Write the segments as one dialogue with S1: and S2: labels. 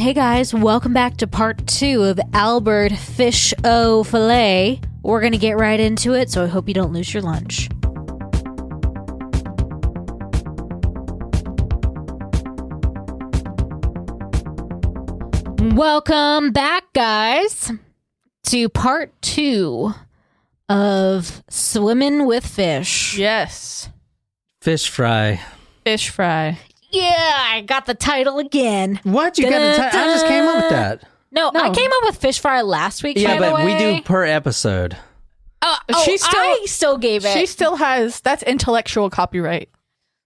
S1: Hey guys, welcome back to part 2 of Albert Fish O Filet. We're going to get right into it, so I hope you don't lose your lunch. Welcome back, guys, to part 2 of Swimming with Fish.
S2: Yes.
S3: Fish fry.
S2: Fish fry.
S1: Yeah, I got the title again.
S3: What? You got the title? I just came up with that.
S1: No, I came up with Fish Fry last week,
S3: Yeah,
S1: by
S3: but
S1: the way.
S3: we do per episode.
S1: I still gave it.
S2: She still has, that's intellectual copyright.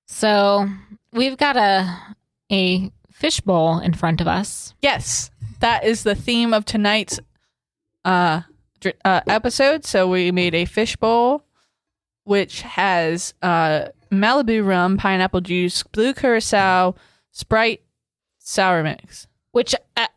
S1: So, we've got a fishbowl in front of us.
S2: Yes. That is the theme of tonight's episode. So we made a fishbowl, which has Malibu rum, pineapple juice, blue curacao, Sprite, sour mix.
S1: Which,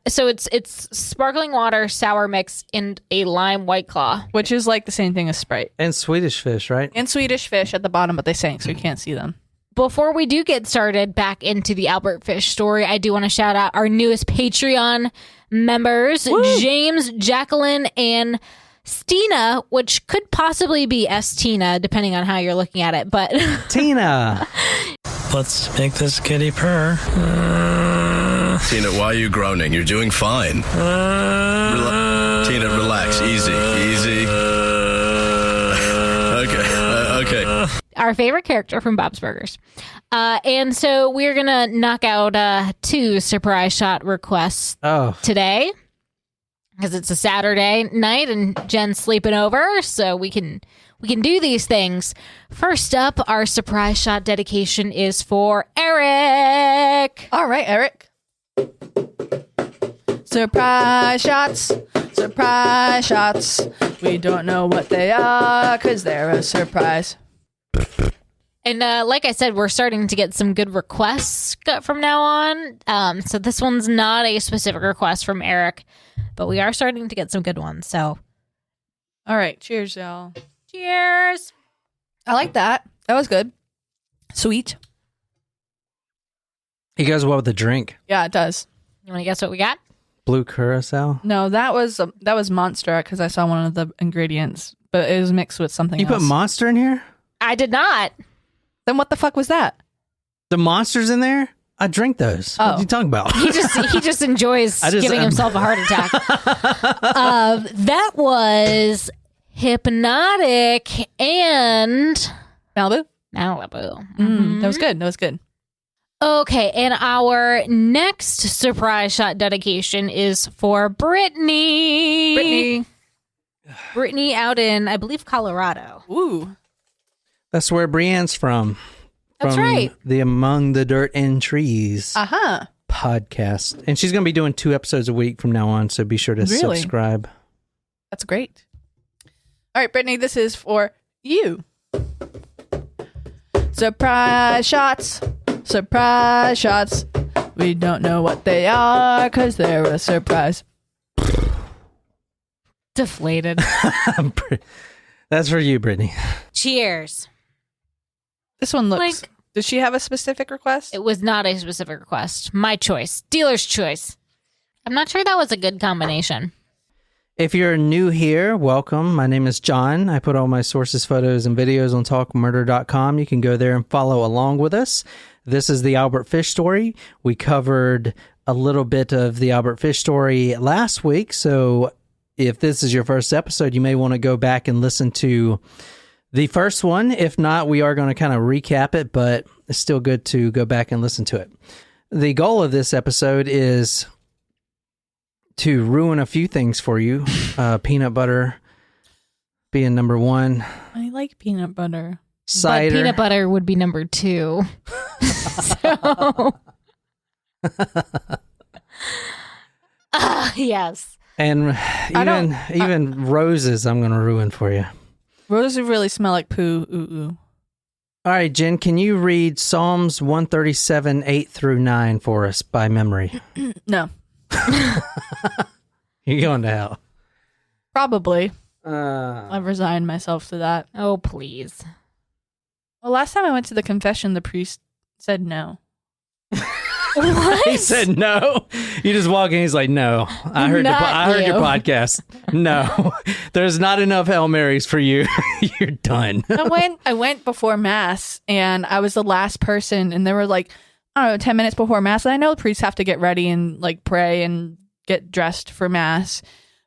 S1: so it's sparkling water, sour mix, and a lime White Claw.
S2: Which is like the same thing as Sprite.
S3: And Swedish fish, right?
S2: And Swedish fish at the bottom, but they sank, so you can't see them.
S1: Before we do get started back into the Albert Fish story, I do want to shout out our newest Patreon members,
S2: Woo!
S1: James, Jacqueline, and Stina, which could possibly be S-Tina, depending on how you're looking at it, but...
S3: Tina!
S4: Let's make this kitty purr.
S5: Tina, why are you groaning? You're doing fine. Tina, relax. Easy. Okay.
S1: Our favorite character from Bob's Burgers. And so we're going to knock out 2 surprise shot requests today. Because it's a Saturday night and Jen's sleeping over, so we can do these things. First up, our surprise shot dedication is for Eric.
S2: All right, Eric. Surprise shots. Surprise shots. We don't know what they are because they're a surprise.
S1: And like I said, we're starting to get some good requests from now on. So this one's not a specific request from Eric, but we are starting to get some good ones. So,
S2: All right, cheers, y'all.
S1: cheers.
S2: I like that. That was good. Sweet.
S3: He goes well with the drink.
S2: Yeah, it does.
S1: You want to guess what we got?
S3: Blue curacao.
S2: No, that was Monster because I saw one of the ingredients, but it was mixed with something
S3: You
S2: else.
S3: put Monster in here?
S1: I did not.
S2: Then what the fuck was that?
S3: The Monster's in there? I drink those. What are you talking about?
S1: He just enjoys giving himself a heart attack. That was Hypnotic and
S2: Malibu?
S1: Malibu.
S2: That was good. That was good.
S1: Okay, and our next surprise shot dedication is for Brittany. Brittany out in, I believe, Colorado.
S2: Ooh.
S3: That's where Brienne's from.
S1: That's right.
S3: The Among the Dirt and Trees
S2: Uh-huh.
S3: podcast. And she's going to be doing 2 episodes a week from now on, so be sure to subscribe.
S2: That's great. All right, Brittany, this is for you. Surprise shots. Surprise shots. We don't know what they are because they're a surprise.
S1: Deflated.
S3: That's for you, Brittany.
S1: Cheers.
S2: This one looks...
S1: Like-
S2: Does she have a specific request?
S1: It was not a specific request. My choice. Dealer's choice. I'm not sure that was a good combination.
S3: If you're new here, welcome. My name is John. I put all my sources, photos, and videos on talkmurder.com. You can go there and follow along with us. This is the Albert Fish story. We covered a little bit of the Albert Fish story last week, so if this is your first episode, you may want to go back and listen to the first one. If not, we are going to kind of recap it, but it's still good to go back and listen to it. The goal of this episode is to ruin a few things for you. Peanut butter being number 1.
S2: I like peanut butter.
S3: Cider.
S1: But peanut butter would be number 2. So... yes.
S3: And even roses I'm going to ruin for you.
S2: Roses really smell like poo. Ooh.
S3: All right, Jen, can you read Psalms 137, 8 through 9 for us by memory?
S2: No.
S3: You're going to hell.
S2: Probably. I've resigned myself to that.
S1: Oh, please.
S2: Well, last time I went to the confession, the priest said no.
S1: What?
S3: He said no. You just walk in. He's like, no. I heard your podcast. No, there's not enough Hail Marys for you. You're done.
S2: I went before Mass, and I was the last person, and they were like, I don't know, 10 minutes before Mass. And I know the priests have to get ready and like pray and get dressed for Mass,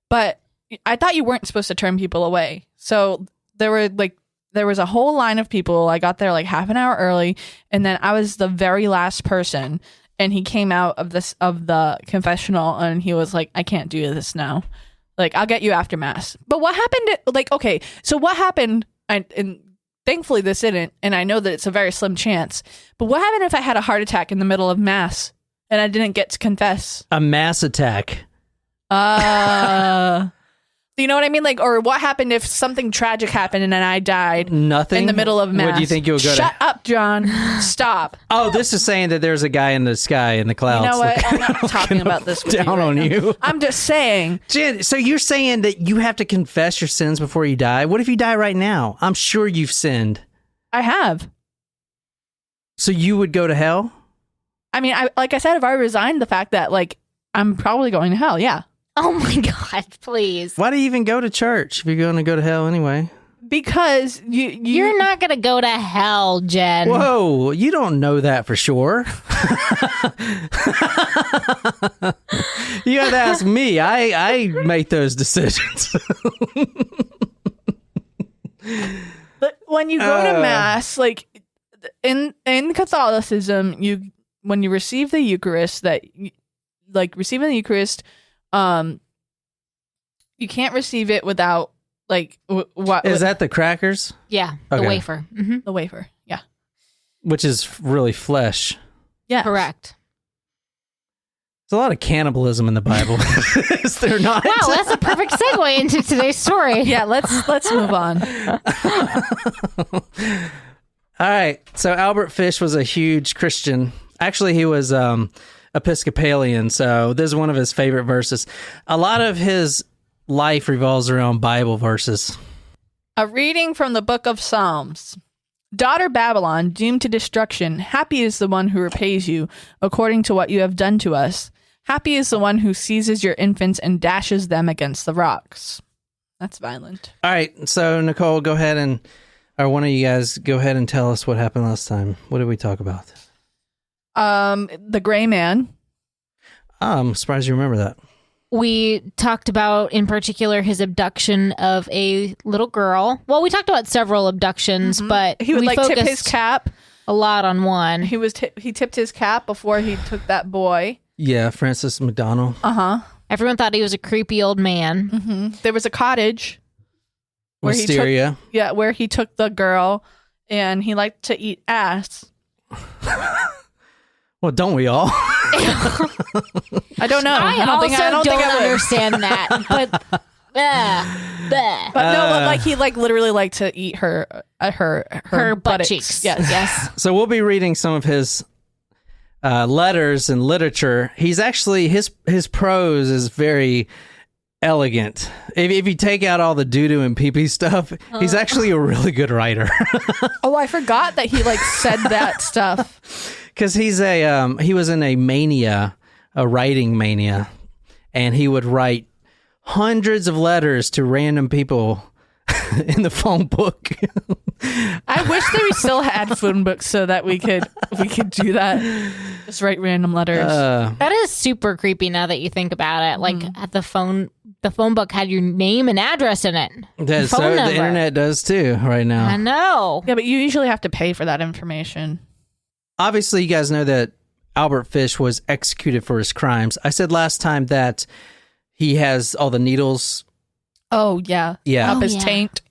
S2: but I thought you weren't supposed to turn people away. So there was a whole line of people. I got there like half an hour early, and then I was the very last person. And he came out of the confessional, and he was like, I can't do this now. Like, I'll get you after Mass. But what happened? So what happened? And thankfully this didn't. And I know that it's a very slim chance. But what happened if I had a heart attack in the middle of Mass and I didn't get to confess?
S3: A mass attack.
S2: You know what I mean? Like, or what happened if something tragic happened and then I died?
S3: Nothing
S2: in the middle of Mass.
S3: What do you think you'll go
S2: Shut up, John. Stop.
S3: Oh, this is saying that there's a guy in the sky in the clouds.
S2: You know what? I'm not talking about this with
S3: down
S2: you
S3: on
S2: right
S3: you.
S2: now. I'm just saying.
S3: Jen, so you're saying that you have to confess your sins before you die? What if you die right now? I'm sure you've sinned.
S2: I have.
S3: So you would go to hell?
S2: I mean, like I said, I've already resigned the fact that like I'm probably going to hell. Yeah.
S1: Oh my God, please.
S3: Why do you even go to church if you're going to go to hell anyway?
S2: Because
S1: you're not going to go to hell, Jen.
S3: Whoa, you don't know that for sure. You have to ask me. I make those decisions.
S2: But when you go to Mass, like in Catholicism, when you receive the Eucharist, receiving the Eucharist, you can't receive it without like what
S3: is that? The crackers?
S1: Yeah, the
S3: Okay.
S1: wafer. Mm-hmm.
S2: the wafer. Yeah,
S3: Which is really flesh.
S2: yeah,
S1: Correct.
S3: There's a lot of cannibalism in the Bible. Is there not?
S1: Wow, that's a perfect segue into today's story.
S2: Yeah, let's move on.
S3: All right. So Albert Fish was a huge Christian. Actually, he was Episcopalian. So this is one of his favorite verses. A lot of his life revolves around Bible verses.
S2: A reading from the book of Psalms. Daughter Babylon, doomed to destruction, happy is the one who repays you according to what you have done to us. Happy is the one who seizes your infants and dashes them against the rocks. That's violent.
S3: All right. So Nicole, go ahead or one of you guys go ahead and tell us what happened last time. What did we talk about?
S2: The gray man.
S3: I'm surprised you remember that.
S1: We talked about, in particular, his abduction of a little girl. Well, we talked about several abductions, but
S2: He would
S1: we
S2: like tip
S1: focused
S2: his cap.
S1: a lot on one.
S2: He tipped his cap before he took that boy.
S3: Yeah, Francis McDonald.
S1: Everyone thought he was a creepy old man.
S2: Mm-hmm. There was a cottage
S3: Wisteria.
S2: where he took the girl, and he liked to eat ass.
S3: Well, don't we all?
S2: I don't know.
S1: I
S2: don't think I would.
S1: understand that, but
S2: But no, but like he literally liked to eat her
S1: her butt
S2: buttocks.
S1: cheeks.
S2: Yes.
S1: Yes.
S3: So we'll be reading some of his letters and literature. He's actually his prose is very elegant. If you take out all the doo-doo and pee-pee stuff, he's actually a really good writer.
S2: Oh, I forgot that he said that stuff.
S3: Because he was in a writing mania, and he would write hundreds of letters to random people in the phone book.
S2: I wish that we still had phone books so that we could do that. Just write random letters.
S1: That is super creepy now that you think about it. Like the phone book had your name and address in it.
S3: So the internet does too right now.
S1: I know.
S2: Yeah, but you usually have to pay for that information.
S3: Obviously, you guys know that Albert Fish was executed for his crimes. I said last time that he has all the needles.
S2: Oh, yeah.
S3: Yeah.
S2: Up his taint.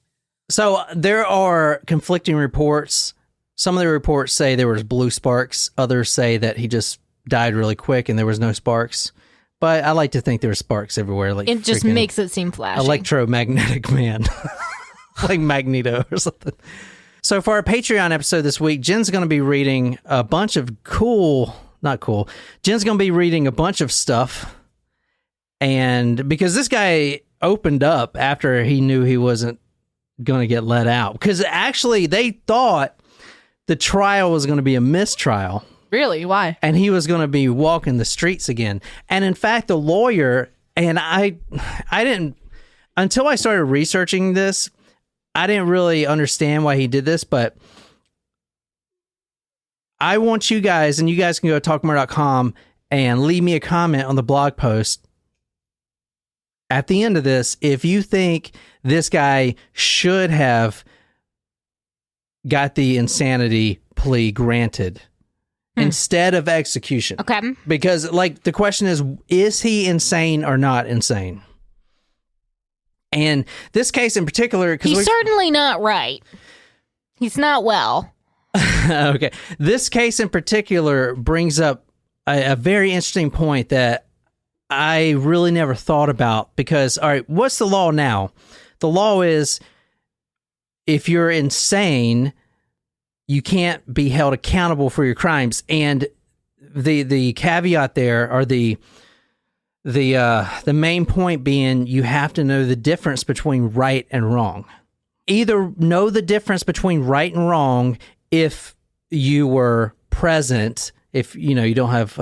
S3: So there are conflicting reports. Some of the reports say there was blue sparks. Others say that he just died really quick and there was no sparks. But I like to think there were sparks everywhere. Like
S1: it just makes it seem flashy.
S3: Electromagnetic man. Like Magneto or something. So for our Patreon episode this week, Jen's going to be reading a bunch of Jen's going to be reading a bunch of stuff. And because this guy opened up after he knew he wasn't going to get let out. Because actually they thought the trial was going to be a mistrial.
S2: Really? Why?
S3: And he was going to be walking the streets again. And in fact, the lawyer, and I didn't, until I started researching this, I didn't really understand why he did this, but I want you guys, and you guys can go to talkmore.com and leave me a comment on the blog post at the end of this if you think this guy should have got the insanity plea granted instead of execution.
S1: Okay.
S3: Because, like, the question is he insane or not insane? And this case in particular...
S1: He's certainly not right. He's not well.
S3: Okay. This case in particular brings up a very interesting point that I really never thought about because, all right, what's the law now? The law is if you're insane, you can't be held accountable for your crimes. And the caveat there, or the main point being, you have to know the difference between right and wrong. Either know the difference between right and wrong if you were present, if you don't have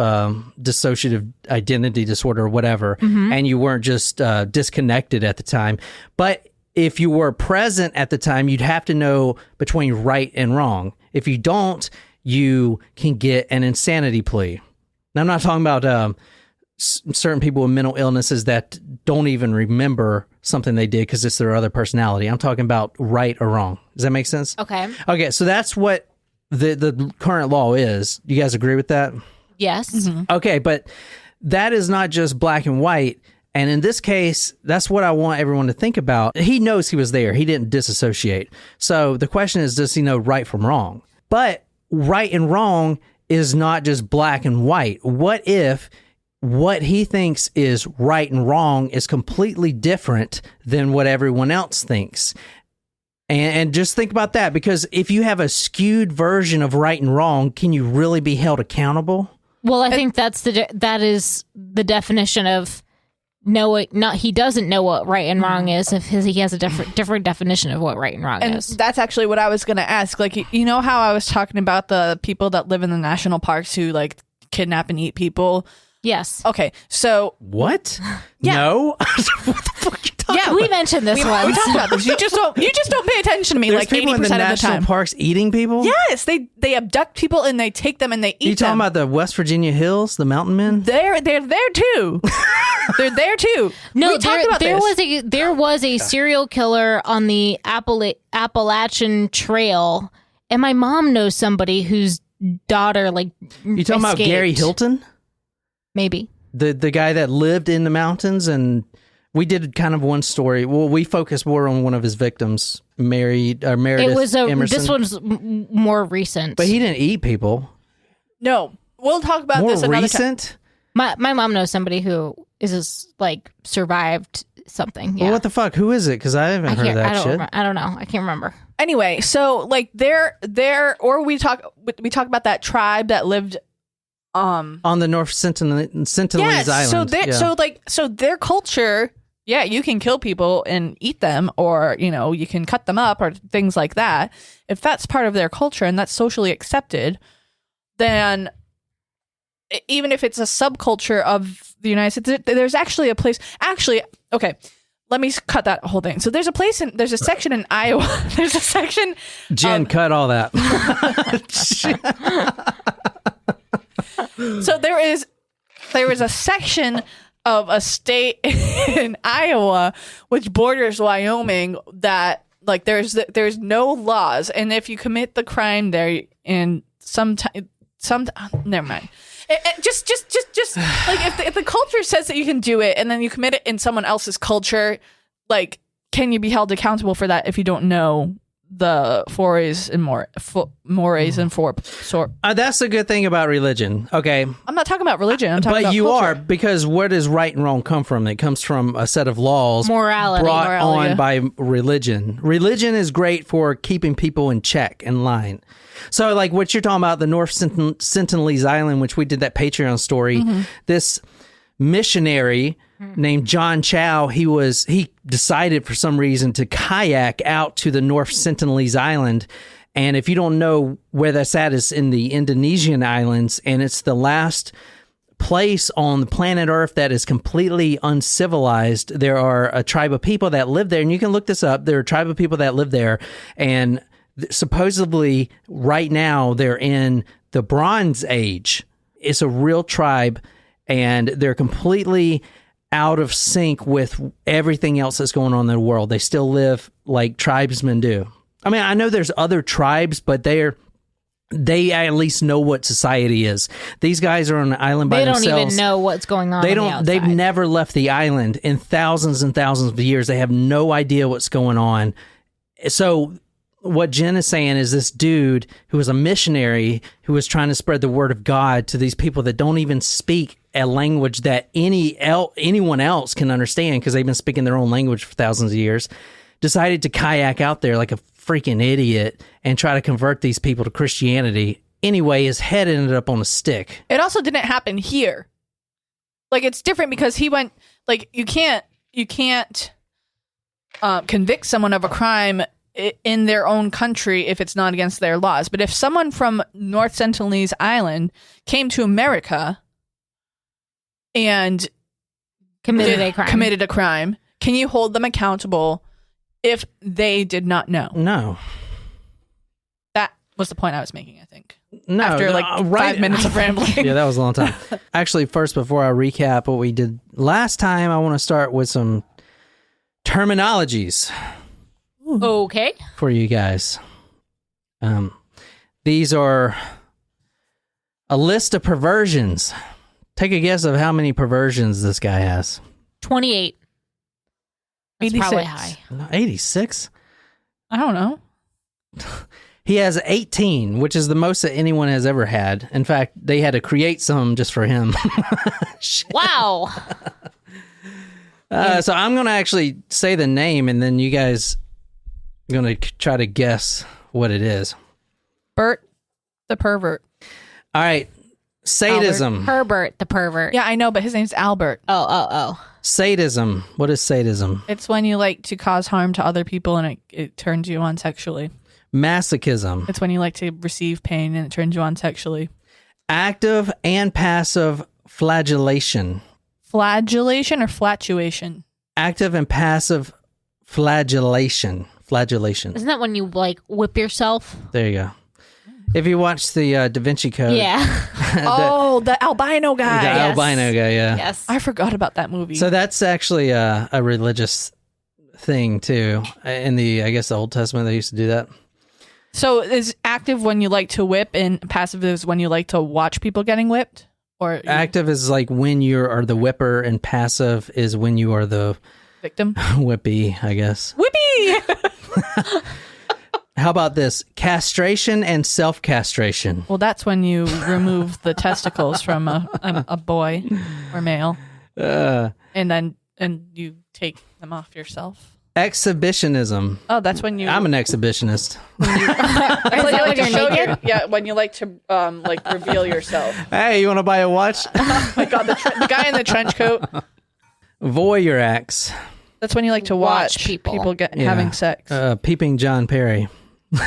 S3: dissociative identity disorder or whatever, and you weren't just disconnected at the time. But if you were present at the time, you'd have to know between right and wrong. If you don't, you can get an insanity plea. Now, I'm not talking about certain people with mental illnesses that don't even remember something they did because it's their other personality. I'm talking about right or wrong. Does that make sense?
S1: Okay.
S3: Okay, so that's what the current law is. You guys agree with that?
S1: Yes.
S2: Mm-hmm.
S3: Okay, but that is not just black and white. And in this case, that's what I want everyone to think about. He knows he was there. He didn't disassociate. So the question is, does he know right from wrong? But right and wrong is not just black and white. What if what he thinks is right and wrong is completely different than what everyone else thinks? And just think about that, because if you have a skewed version of right and wrong, can you really be held accountable?
S1: Well, I think that is the definition of he doesn't know what right and wrong is if he has a different definition of what right and wrong
S2: And
S1: is.
S2: that's actually what I was going to ask. Like, you know how I was talking about the people that live in the national parks who like kidnap and eat people?
S1: Yes.
S2: Okay, so
S3: What?
S2: Yeah.
S3: No? What the fuck are you talking about?
S1: We mentioned this once.
S2: we talked about this. You just don't pay attention to me.
S3: There's
S2: like
S3: people
S2: 80%
S3: in the
S2: of the
S3: national
S2: time.
S3: parks eating people?
S2: Yes, they abduct people and they take them and they eat
S3: You talking
S2: them.
S3: about the West Virginia hills, the mountain men?
S2: They're there too. They're there too.
S1: No,
S2: we talked about this.
S1: there was a serial killer on the Appalachian Trail, and my mom knows somebody whose daughter
S3: You talking about Gary Hilton?
S1: Maybe.
S3: The guy that lived in the mountains, and we did kind of one story. Well, we focused more on one of his victims, Meredith Emerson.
S1: This one's more recent.
S3: But he didn't eat people.
S2: No, we'll talk about
S3: More
S2: this another time.
S3: recent?
S1: My mom knows somebody who survived something. Yeah.
S3: Well, what the fuck? Who is it? Because I haven't heard of that shit.
S1: I don't know. I can't remember.
S2: Anyway, so like or we talk about that tribe that lived
S3: on the North Sentinelese Island.
S2: So their culture, yeah, you can kill people and eat them, or you can cut them up or things like that. If that's part of their culture and that's socially accepted, then even if it's a subculture of the United States, there's actually a place. Actually, okay, let me cut that whole thing. So there's a section in Iowa. There's a section.
S3: Jen, cut all that.
S2: So there is a section of a state in Iowa which borders Wyoming that like there's no laws, and if you commit the crime there in never mind. Just like if the culture says that you can do it and then you commit it in someone else's culture, like can you be held accountable for that if you don't know the forays and mores and
S3: that's the good thing about religion. Okay,
S2: I'm not talking about religion. I'm talking about
S3: you
S2: culture.
S3: are, because where does right and wrong come from? It comes from a set of laws
S1: Morality.
S3: brought on
S2: yeah.
S3: by religion. Religion is great for keeping people in check, in line. So like what you're talking about, the North Sentinelese Island, which we did that Patreon story, this missionary named John Chow, he decided for some reason to kayak out to the North Sentinelese Island, And if you don't know where that's at, it's in the Indonesian islands, and it's the last place on the planet Earth that is completely uncivilized. There are a tribe of people that live there, and you can look this up. There are a tribe of people that live there, and supposedly right now they're in the Bronze Age. It's a real tribe, and they're completely out of sync with everything else that's going on in the world. They still live like tribesmen do. I mean, I know there's other tribes, but they at least know what society is. These guys are on an island by themselves. They don't even
S1: know what's going on.
S3: They've never left the island in thousands and thousands of years. They have no idea what's going on. So what Jen is saying is this dude who was a missionary who was trying to spread the word of God to these people that don't even speak a language that anyone else can understand because they've been speaking their own language for thousands of years, decided to kayak out there like a freaking idiot and try to convert these people to Christianity. Anyway, his head ended up on a stick.
S2: It also didn't happen here. Like, it's different because he went, like, you can't convict someone of a crime in their own country if it's not against their laws. But if someone from North Sentinelese Island came to America and committed a crime, can you hold them accountable if they did not know?
S3: No.
S2: That was the point I was making, I think.
S3: No.
S2: After 5 minutes of rambling.
S3: Yeah, that was a long time. Actually, first, before I recap what we did last time, I want to start with some terminologies.
S1: Okay.
S3: For you guys. These are a list of perversions. Take a guess of how many perversions this guy has.
S1: 28. That's
S2: 86.
S1: probably high.
S3: 86?
S2: I don't know.
S3: He has 18, which is the most that anyone has ever had. In fact, they had to create some just for him.
S1: Wow.
S3: So I'm going to actually say the name, and then you guys are going to try to guess what it is.
S2: Bert the pervert.
S3: All right. Sadism.
S1: Herbert the pervert.
S2: Yeah, I know, but his name's Albert.
S1: Oh.
S3: Sadism. What is sadism?
S2: It's when you like to cause harm to other people and it turns you on sexually.
S3: Masochism.
S2: It's when you like to receive pain and it turns you on sexually.
S3: Active and passive flagellation.
S2: Flagellation or flatuation?
S3: Active and passive flagellation. Flagellation.
S1: Isn't that when you like whip yourself?
S3: There you go. If you watch the Da Vinci Code.
S1: Yeah.
S2: The albino guy.
S3: The albino guy, yeah.
S1: Yes.
S2: I forgot about that movie.
S3: So that's actually a religious thing too. In the Old Testament, they used to do that.
S2: So is active when you like to whip and passive is when you like to watch people getting whipped? Or
S3: active is like when you are the whipper, and passive is when you are the
S2: victim?
S3: Whippy, I guess.
S2: Whippy!
S3: How about this? Castration and self-castration.
S2: Well, that's when you remove the testicles from a boy or male. And you take them off yourself.
S3: Exhibitionism.
S2: Oh, that's when you...
S3: I'm an exhibitionist.
S2: When you like to reveal yourself.
S3: Hey, you want to buy a watch?
S2: Oh my God, the guy in the trench coat.
S3: Voyeur acts.
S2: That's when you like to watch people having sex.
S3: Peeping John Perry.
S2: All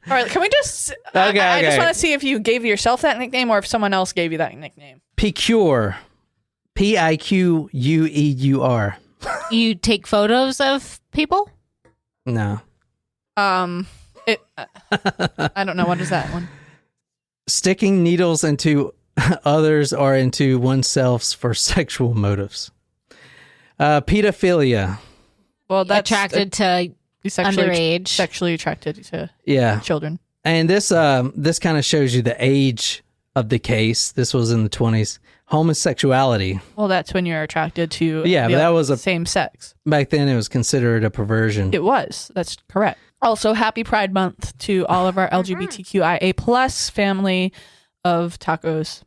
S2: right, can we just... Okay, I just want to see if you gave yourself that nickname or if someone else gave you that nickname.
S3: Piqûre. Piqueur.
S1: You take photos of people?
S3: No.
S2: I don't know. What is that one?
S3: Sticking needles into others or into oneself for sexual motives. Pedophilia.
S2: Well, that's
S1: attracted to underage.
S2: Sexually attracted to children.
S3: And this kind of shows you the age of the case. This was in the 1920s. Homosexuality.
S2: Well, that's when you're attracted to
S3: but that was
S2: same sex.
S3: Back then, it was considered a perversion.
S2: It was. That's correct. Also, happy Pride Month to all of our LGBTQIA plus family of tacos.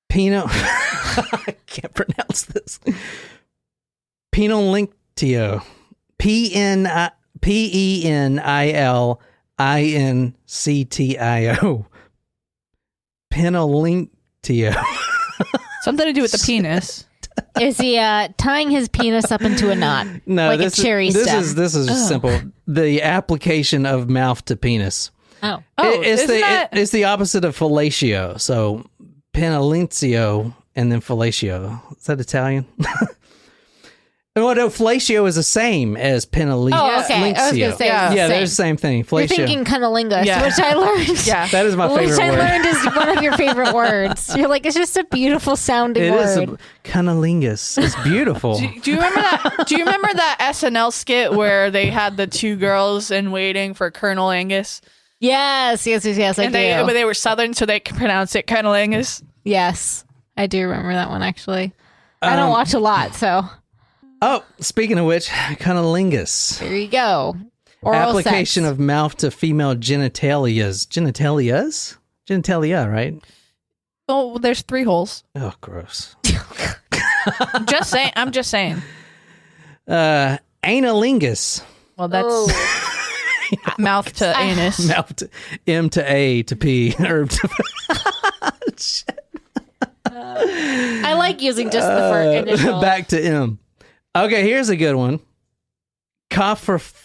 S3: I can't pronounce this. Penilictio. Penilinctio. Penilictio.
S2: Something to do with the penis.
S1: Is he tying his penis up into a knot?
S3: No,
S1: like a cherry stem?
S3: This is simple. The application of mouth to penis.
S1: Oh.
S3: It's the opposite of fellatio. So penitentio and then fellatio. Is that Italian? Well, no, fellatio is the same as penitentio.
S1: Oh, okay. I was going to say
S3: they're the same thing. Fellatio.
S1: You're thinking cunnilingus, which I learned.
S2: Yeah,
S3: that is my favorite
S1: word. Which I learned is one of your favorite words. You're like, it's just a beautiful sounding word.
S3: It is cunnilingus. It's beautiful.
S2: Do you remember that? Do you remember that SNL skit where they had the two girls in waiting for Colonel Angus?
S1: Yes, I do.
S2: But they were Southern, so they could pronounce it cunnilingus.
S1: Yes, I do remember that one, actually. I don't watch a lot, so...
S3: Oh, speaking of which, cunnilingus.
S1: There you go. Oral
S3: application
S1: sex.
S3: of mouth to female genitalias. Genitalias? Genitalia, right?
S2: Oh, there's 3 holes.
S3: Oh, gross.
S2: I'm just saying.
S3: Analingus.
S2: Well, that's mouth to anus.
S3: Mouth to M to A to P. Or to
S1: I like using just the first initial.
S3: Back to M. Okay, here's a good one. Coprophagia.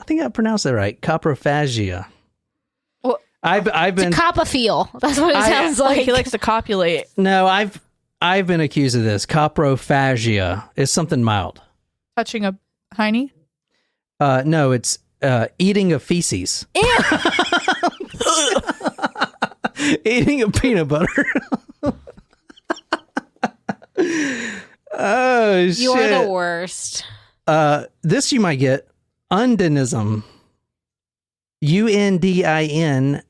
S3: I think I pronounced that right. Coprophagia.
S2: Well,
S3: I've been
S1: copophile. That's what it sounds like.
S2: He likes to copulate.
S3: No, I've been accused of this. Coprophagia is something mild.
S2: Touching a hiney?
S3: No, it's eating of feces.
S1: Ew.
S3: Eating a peanut butter. Oh, shit.
S1: You're the worst.
S3: This you might get. Undinism. UNDINISM.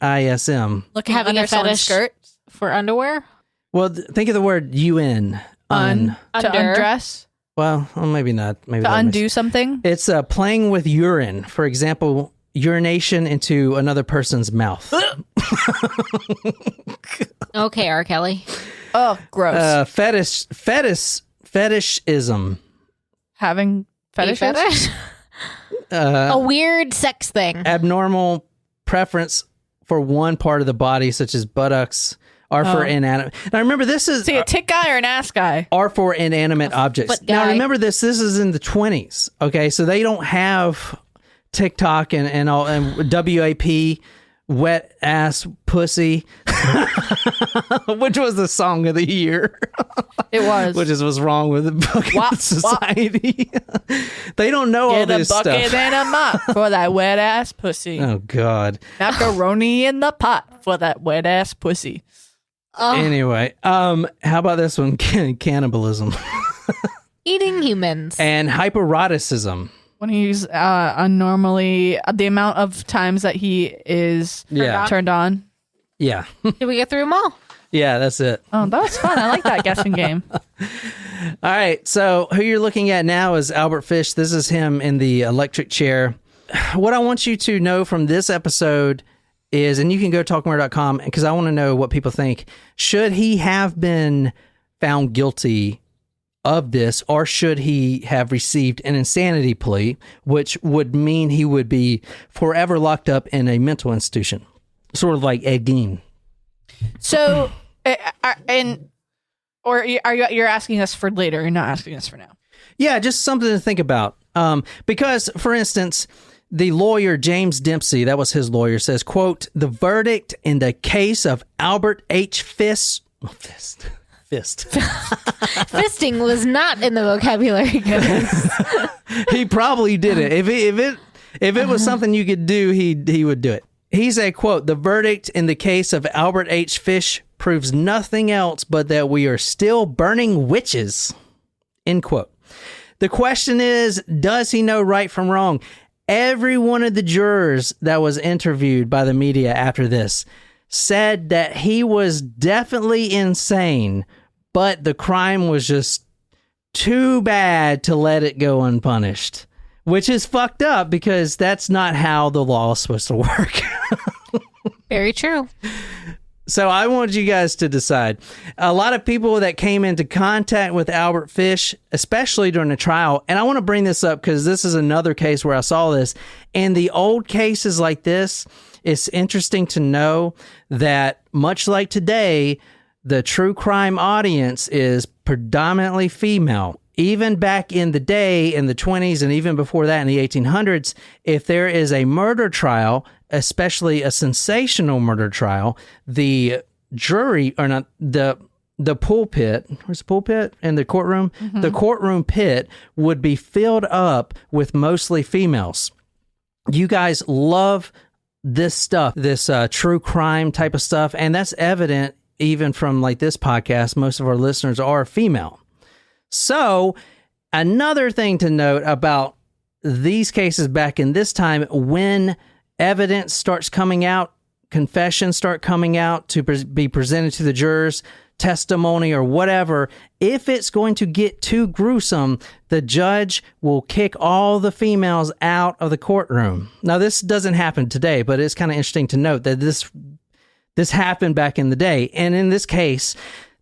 S2: Looking
S1: having
S2: under
S1: a fetish
S2: skirt
S1: for underwear?
S3: Well, think of the word UN.
S2: to
S1: Under.
S2: undress,
S3: Well, maybe not. Maybe
S2: to
S3: that
S2: undo
S3: makes-
S2: something.
S3: It's playing with urine. For example, urination into another person's mouth.
S1: Okay, R. Kelly.
S2: Oh, gross.
S3: Fetishism.
S2: Having fetishes.
S1: Fetish? A weird sex thing.
S3: Abnormal preference for one part of the body, such as buttocks, are for inanimate. Now remember, this is
S2: See, a tit guy or an ass guy?
S3: are for inanimate objects.
S1: foot
S3: Now
S1: guy.
S3: remember this is in the 20s. Okay, so they don't have TikTok and all and WAP, wet ass pussy, which was the song of the year.
S2: It was.
S3: Which is what's wrong with the fucking
S2: Wop, wop.
S3: society. They don't know all
S2: Get a
S3: this
S2: bucket
S3: stuff.
S2: and a mop for that wet ass pussy.
S3: Oh God.
S2: Macaroni in the pot for that wet ass pussy.
S3: Anyway, how about this one? Cannibalism
S1: Eating humans.
S3: and hypereroticism.
S2: When he's unnormally the amount of times that he is turned on.
S3: Yeah.
S1: Did we get through them all?
S3: Yeah, that's it.
S2: Oh, that was fun. I like that guessing game.
S3: All right, so who you're looking at now is Albert Fish. This is him in the electric chair. What I want you to know from this episode is, and you can go to talkmore.com because I want to know what people think. Should he have been found guilty of this, or should he have received an insanity plea, which would mean he would be forever locked up in a mental institution, sort of like Ed Gein?
S2: So, you're asking us for later? You're not asking us for now.
S3: Yeah, just something to think about. Because, for instance, the lawyer, James Dempsey, that was his lawyer, says, quote, the verdict in the case of Albert H. Fist.
S1: Fisting was not in the vocabulary.
S3: He probably did it. If it was something you could do, he would do it. He said, quote, the verdict in the case of Albert H. Fish proves nothing else but that we are still burning witches, end quote. The question is, does he know right from wrong? Every one of the jurors that was interviewed by the media after this said that he was definitely insane, but the crime was just too bad to let it go unpunished, which is fucked up because that's not how the law is supposed to work.
S1: Very true.
S3: So I want you guys to decide. A lot of people that came into contact with Albert Fish, especially during the trial, and I want to bring this up because this is another case where I saw this. In the old cases like this, it's interesting to know that much like today, the true crime audience is predominantly female. Even back in the day, in the 20s, and even before that in the 1800s, if there is a murder trial, especially a sensational murder trial, the jury, or not, the pulpit, where's the pulpit? In the courtroom? Mm-hmm. The courtroom pit would be filled up with mostly females. You guys love this stuff, this true crime type of stuff, and that's evident even from like this podcast. Most of our listeners are female. So another thing to note about these cases back in this time, when evidence starts coming out, confessions start coming out to be presented to the jurors, testimony or whatever, if it's going to get too gruesome, the judge will kick all the females out of the courtroom. Now, this doesn't happen today, but it's kind of interesting to note that this happened back in the day. And in this case,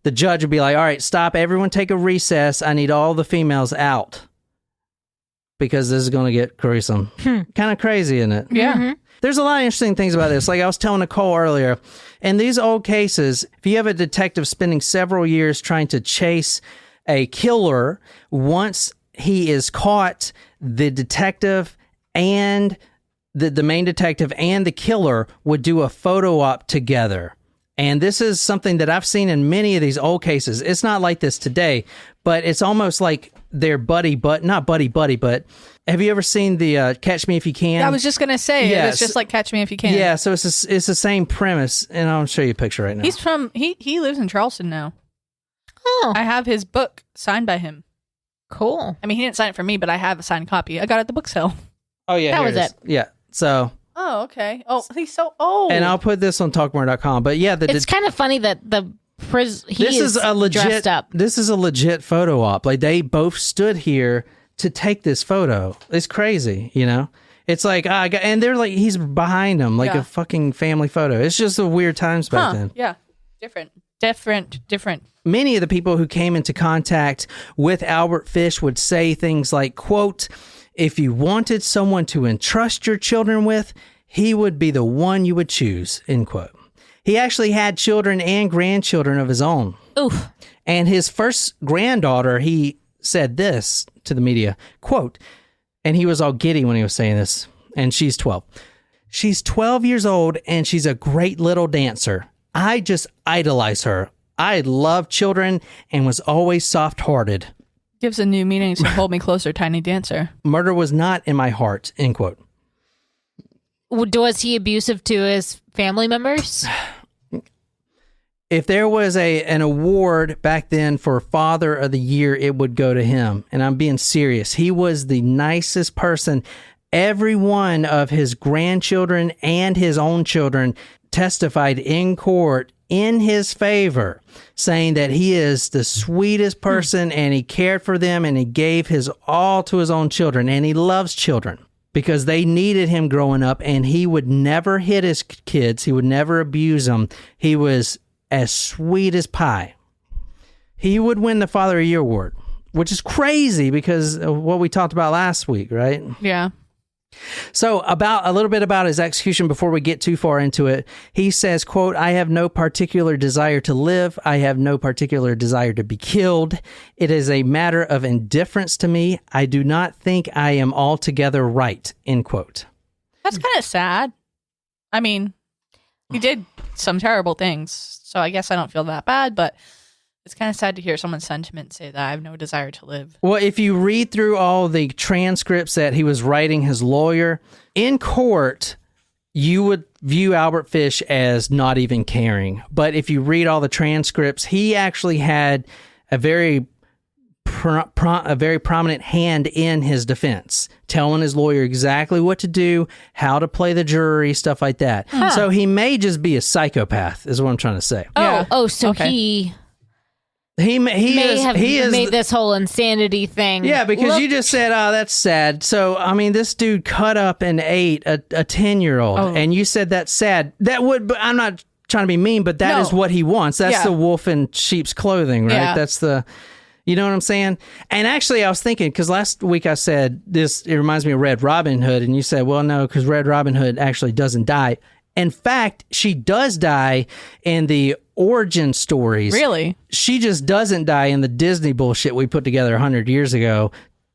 S3: the judge would be like, all right, stop, everyone take a recess. I need all the females out because this is going to get gruesome. Kind of crazy, isn't it?
S2: Yeah. Mm-hmm.
S3: There's a lot of interesting things about this. Like I was telling Nicole earlier, in these old cases, if you have a detective spending several years trying to chase a killer, once he is caught, the detective and the main detective and the killer would do a photo op together. And this is something that I've seen in many of these old cases. It's not like this today, but it's almost like they're not buddy, but have you ever seen the Catch Me If You Can?
S2: I was just going to say, it's just like Catch Me If You Can.
S3: Yeah, so it's the same premise, and I'll show you a picture right now.
S2: He lives in Charleston now.
S1: Oh.
S2: I have his book signed by him.
S1: Cool.
S2: I mean, he didn't sign it for me, but I have a signed copy. I got it at the book sale.
S3: Oh, yeah.
S1: That was it.
S3: Yeah, so...
S2: Oh, okay. Oh, he's so old.
S3: And I'll put this on talkmore.com. But yeah,
S1: it's kind of funny that this is a legit dressed up.
S3: This is a legit photo op. Like they both stood here to take this photo. It's crazy, you know. It's like and they're like he's behind him like a fucking family photo. It's just a weird times back then.
S2: Yeah, different.
S3: Many of the people who came into contact with Albert Fish would say things like, quote, "If you wanted someone to entrust your children with, he would be the one you would choose," end quote. He actually had children and grandchildren of his own.
S1: Oof.
S3: And his first granddaughter, he said this to the media, quote, and he was all giddy when he was saying this, and she's 12. "She's 12 years old, and she's a great little dancer. I just idolize her. I love children and was always soft-hearted.
S2: Gives a new meaning to Hold Me Closer, Tiny Dancer.
S3: Murder was not in my heart," end quote.
S1: Was he abusive to his family members?
S3: If there was an award back then for Father of the Year, it would go to him. And I'm being serious. He was the nicest person. Every one of his grandchildren and his own children testified in court in his favor, saying that he is the sweetest person and he cared for them and he gave his all to his own children, and he loves children because they needed him growing up, and he would never hit his kids. He would never abuse them. He was as sweet as pie. He would win the Father of the Year award, which is crazy because of what we talked about last week, right?
S2: Yeah.
S3: So a little bit about his execution before we get too far into it. He says, quote, "I have no particular desire to live. I have no particular desire to be killed. It is a matter of indifference to me. I do not think I am altogether right," end quote.
S2: That's kind of sad. I mean, he did some terrible things, so I guess I don't feel that bad, but it's kind of sad to hear someone's sentiment say that I have no desire to live.
S3: Well, if you read through all the transcripts that he was writing his lawyer, in court, you would view Albert Fish as not even caring. But if you read all the transcripts, he actually had a very prominent hand in his defense, telling his lawyer exactly what to do, how to play the jury, stuff like that. Huh. So he may just be a psychopath, is what I'm trying to say.
S1: So
S3: okay.
S1: he
S3: He
S1: has made this whole insanity thing.
S3: Yeah, because you just said, "Oh, that's sad." So, I mean, this dude cut up and ate a 10-year-old, and you said that's sad. That would, but I'm not trying to be mean, but that is what he wants. That's the wolf in sheep's clothing, right? Yeah. That's the, you know what I'm saying? And actually, I was thinking, because last week I said this, it reminds me of Red Robin Hood, and you said, well, no, because Red Robin Hood actually doesn't die. In fact, she does die in the origin stories.
S2: Really?
S3: She just doesn't die in the Disney bullshit we put together 100 years ago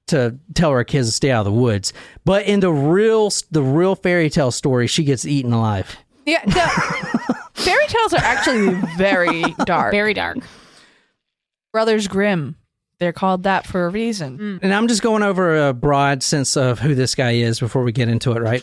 S3: to tell our kids to stay out of the woods. But in the real fairy tale story, she gets eaten alive.
S2: Yeah, fairy tales are actually very dark.
S1: Very dark.
S2: Brothers Grimm. They're called that for a reason.
S3: And I'm just going over a broad sense of who this guy is before we get into it, right?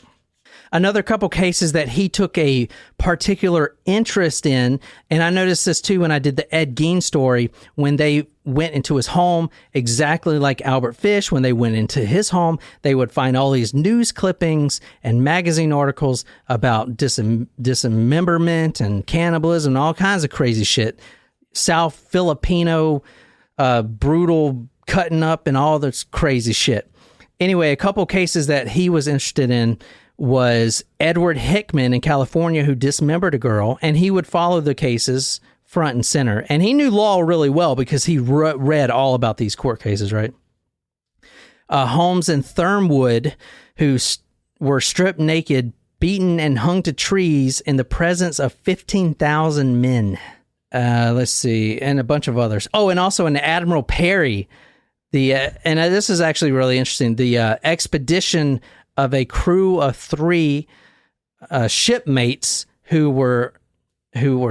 S3: Another couple cases that he took a particular interest in, and I noticed this too when I did the Ed Gein story, when they went into his home, exactly like Albert Fish, when they went into his home, they would find all these news clippings and magazine articles about dismemberment and cannibalism and all kinds of crazy shit. South Filipino, brutal cutting up and all this crazy shit. Anyway, a couple cases that he was interested in was Edward Hickman in California, who dismembered a girl, and he would follow the cases front and center. And he knew law really well because he read all about these court cases, right? Holmes and Thurmwood, who were stripped naked, beaten, and hung to trees in the presence of 15,000 men. Let's see, and a bunch of others. Oh, and also an Admiral Perry. This is actually really interesting. The expedition of a crew of 3 shipmates who were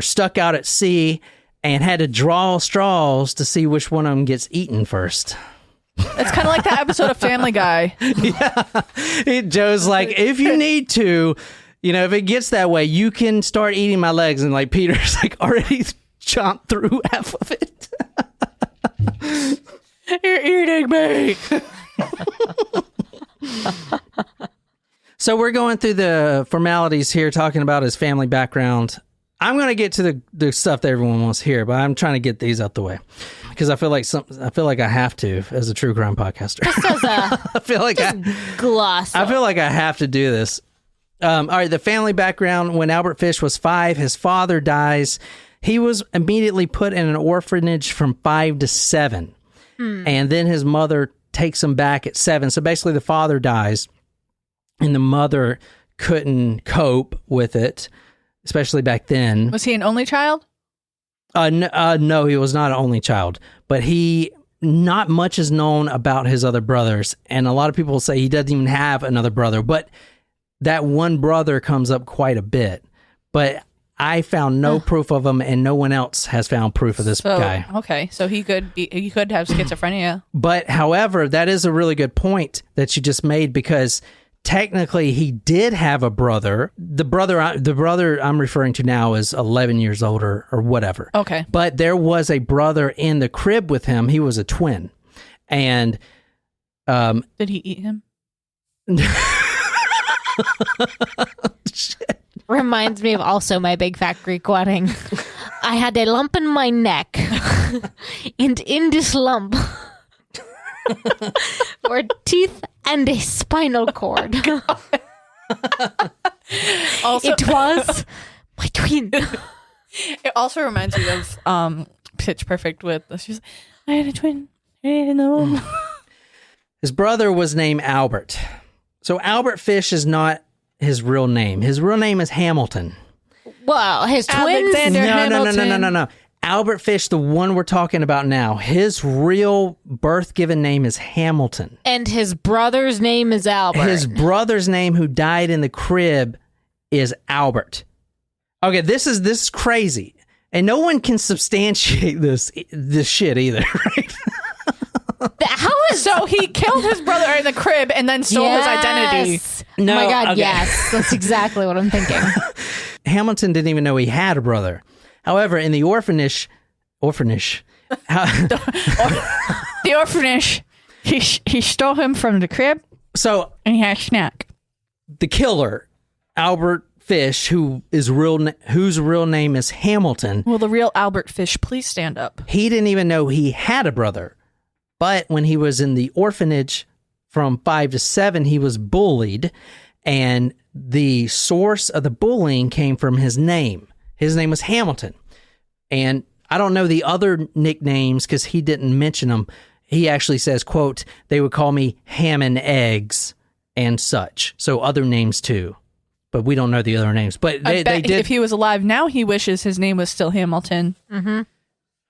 S3: stuck out at sea and had to draw straws to see which one of them gets eaten first.
S2: It's kind of like that episode of Family Guy.
S3: Yeah. Joe's like, if you need to, if it gets that way, you can start eating my legs. And like Peter's like already chomped through half of it.
S2: You're eating me.
S3: So we're going through the formalities here, talking about his family background. I'm going to get to the stuff that everyone wants to hear, but I'm trying to get these out the way because I feel like I have to as a true crime podcaster.
S1: Just as
S3: I feel like
S1: gloss.
S3: I feel like I have to do this. All right, the family background. When Albert Fish was 5, his father dies. He was immediately put in an orphanage from 5 to 7, and then his mother takes him back at 7. So basically, the father dies, and the mother couldn't cope with it, especially back then.
S2: Was he an only child?
S3: No, he was not an only child, but not much is known about his other brothers, and a lot of people say he doesn't even have another brother, but that one brother comes up quite a bit. But I found no proof of him, and no one else has found proof of this guy.
S2: Okay, so he could have schizophrenia.
S3: But however, that is a really good point that you just made, because technically he did have a brother. The brother I'm referring to now is 11 years older or whatever.
S2: Okay.
S3: But there was a brother in the crib with him. He was a twin. And
S2: did he eat him?
S3: Shit.
S1: Reminds me of also my big fat Greek wedding. I had a lump in my neck, and in this lump were teeth and a spinal cord.
S2: Also,
S1: it was my twin.
S2: It also reminds me of Pitch Perfect with she's like, I had a twin. I didn't know.
S3: His brother was named Albert. So Albert Fish is not his real name. His real name is Hamilton.
S1: Well, his twins.
S3: No. Albert Fish, the one we're talking about now, his real birth-given name is Hamilton.
S1: And his brother's name is Albert.
S3: His brother's name, who died in the crib, is Albert. Okay, this is crazy. And no one can substantiate this shit either, right?
S1: How is
S2: So he killed his brother in the crib and then stole his identity.
S3: No,
S1: oh my God,
S3: okay.
S1: yes. That's exactly what I'm thinking.
S3: Hamilton didn't even know he had a brother. However, in the orphanage,
S2: The orphanage, he stole him from the crib.
S3: So
S2: and he had a snack.
S3: The killer, Albert Fish, whose real name is Hamilton.
S2: Will the real Albert Fish please stand up?
S3: He didn't even know he had a brother. But when he was in the orphanage from 5 to 7, he was bullied. And the source of the bullying came from his name. His name was Hamilton. And I don't know the other nicknames because he didn't mention them. He actually says, quote, they would call me ham and eggs and such. So other names too. but we don't know the other names. But they did.
S2: If he was alive now, he wishes his name was still Hamilton.
S1: Mm-hmm.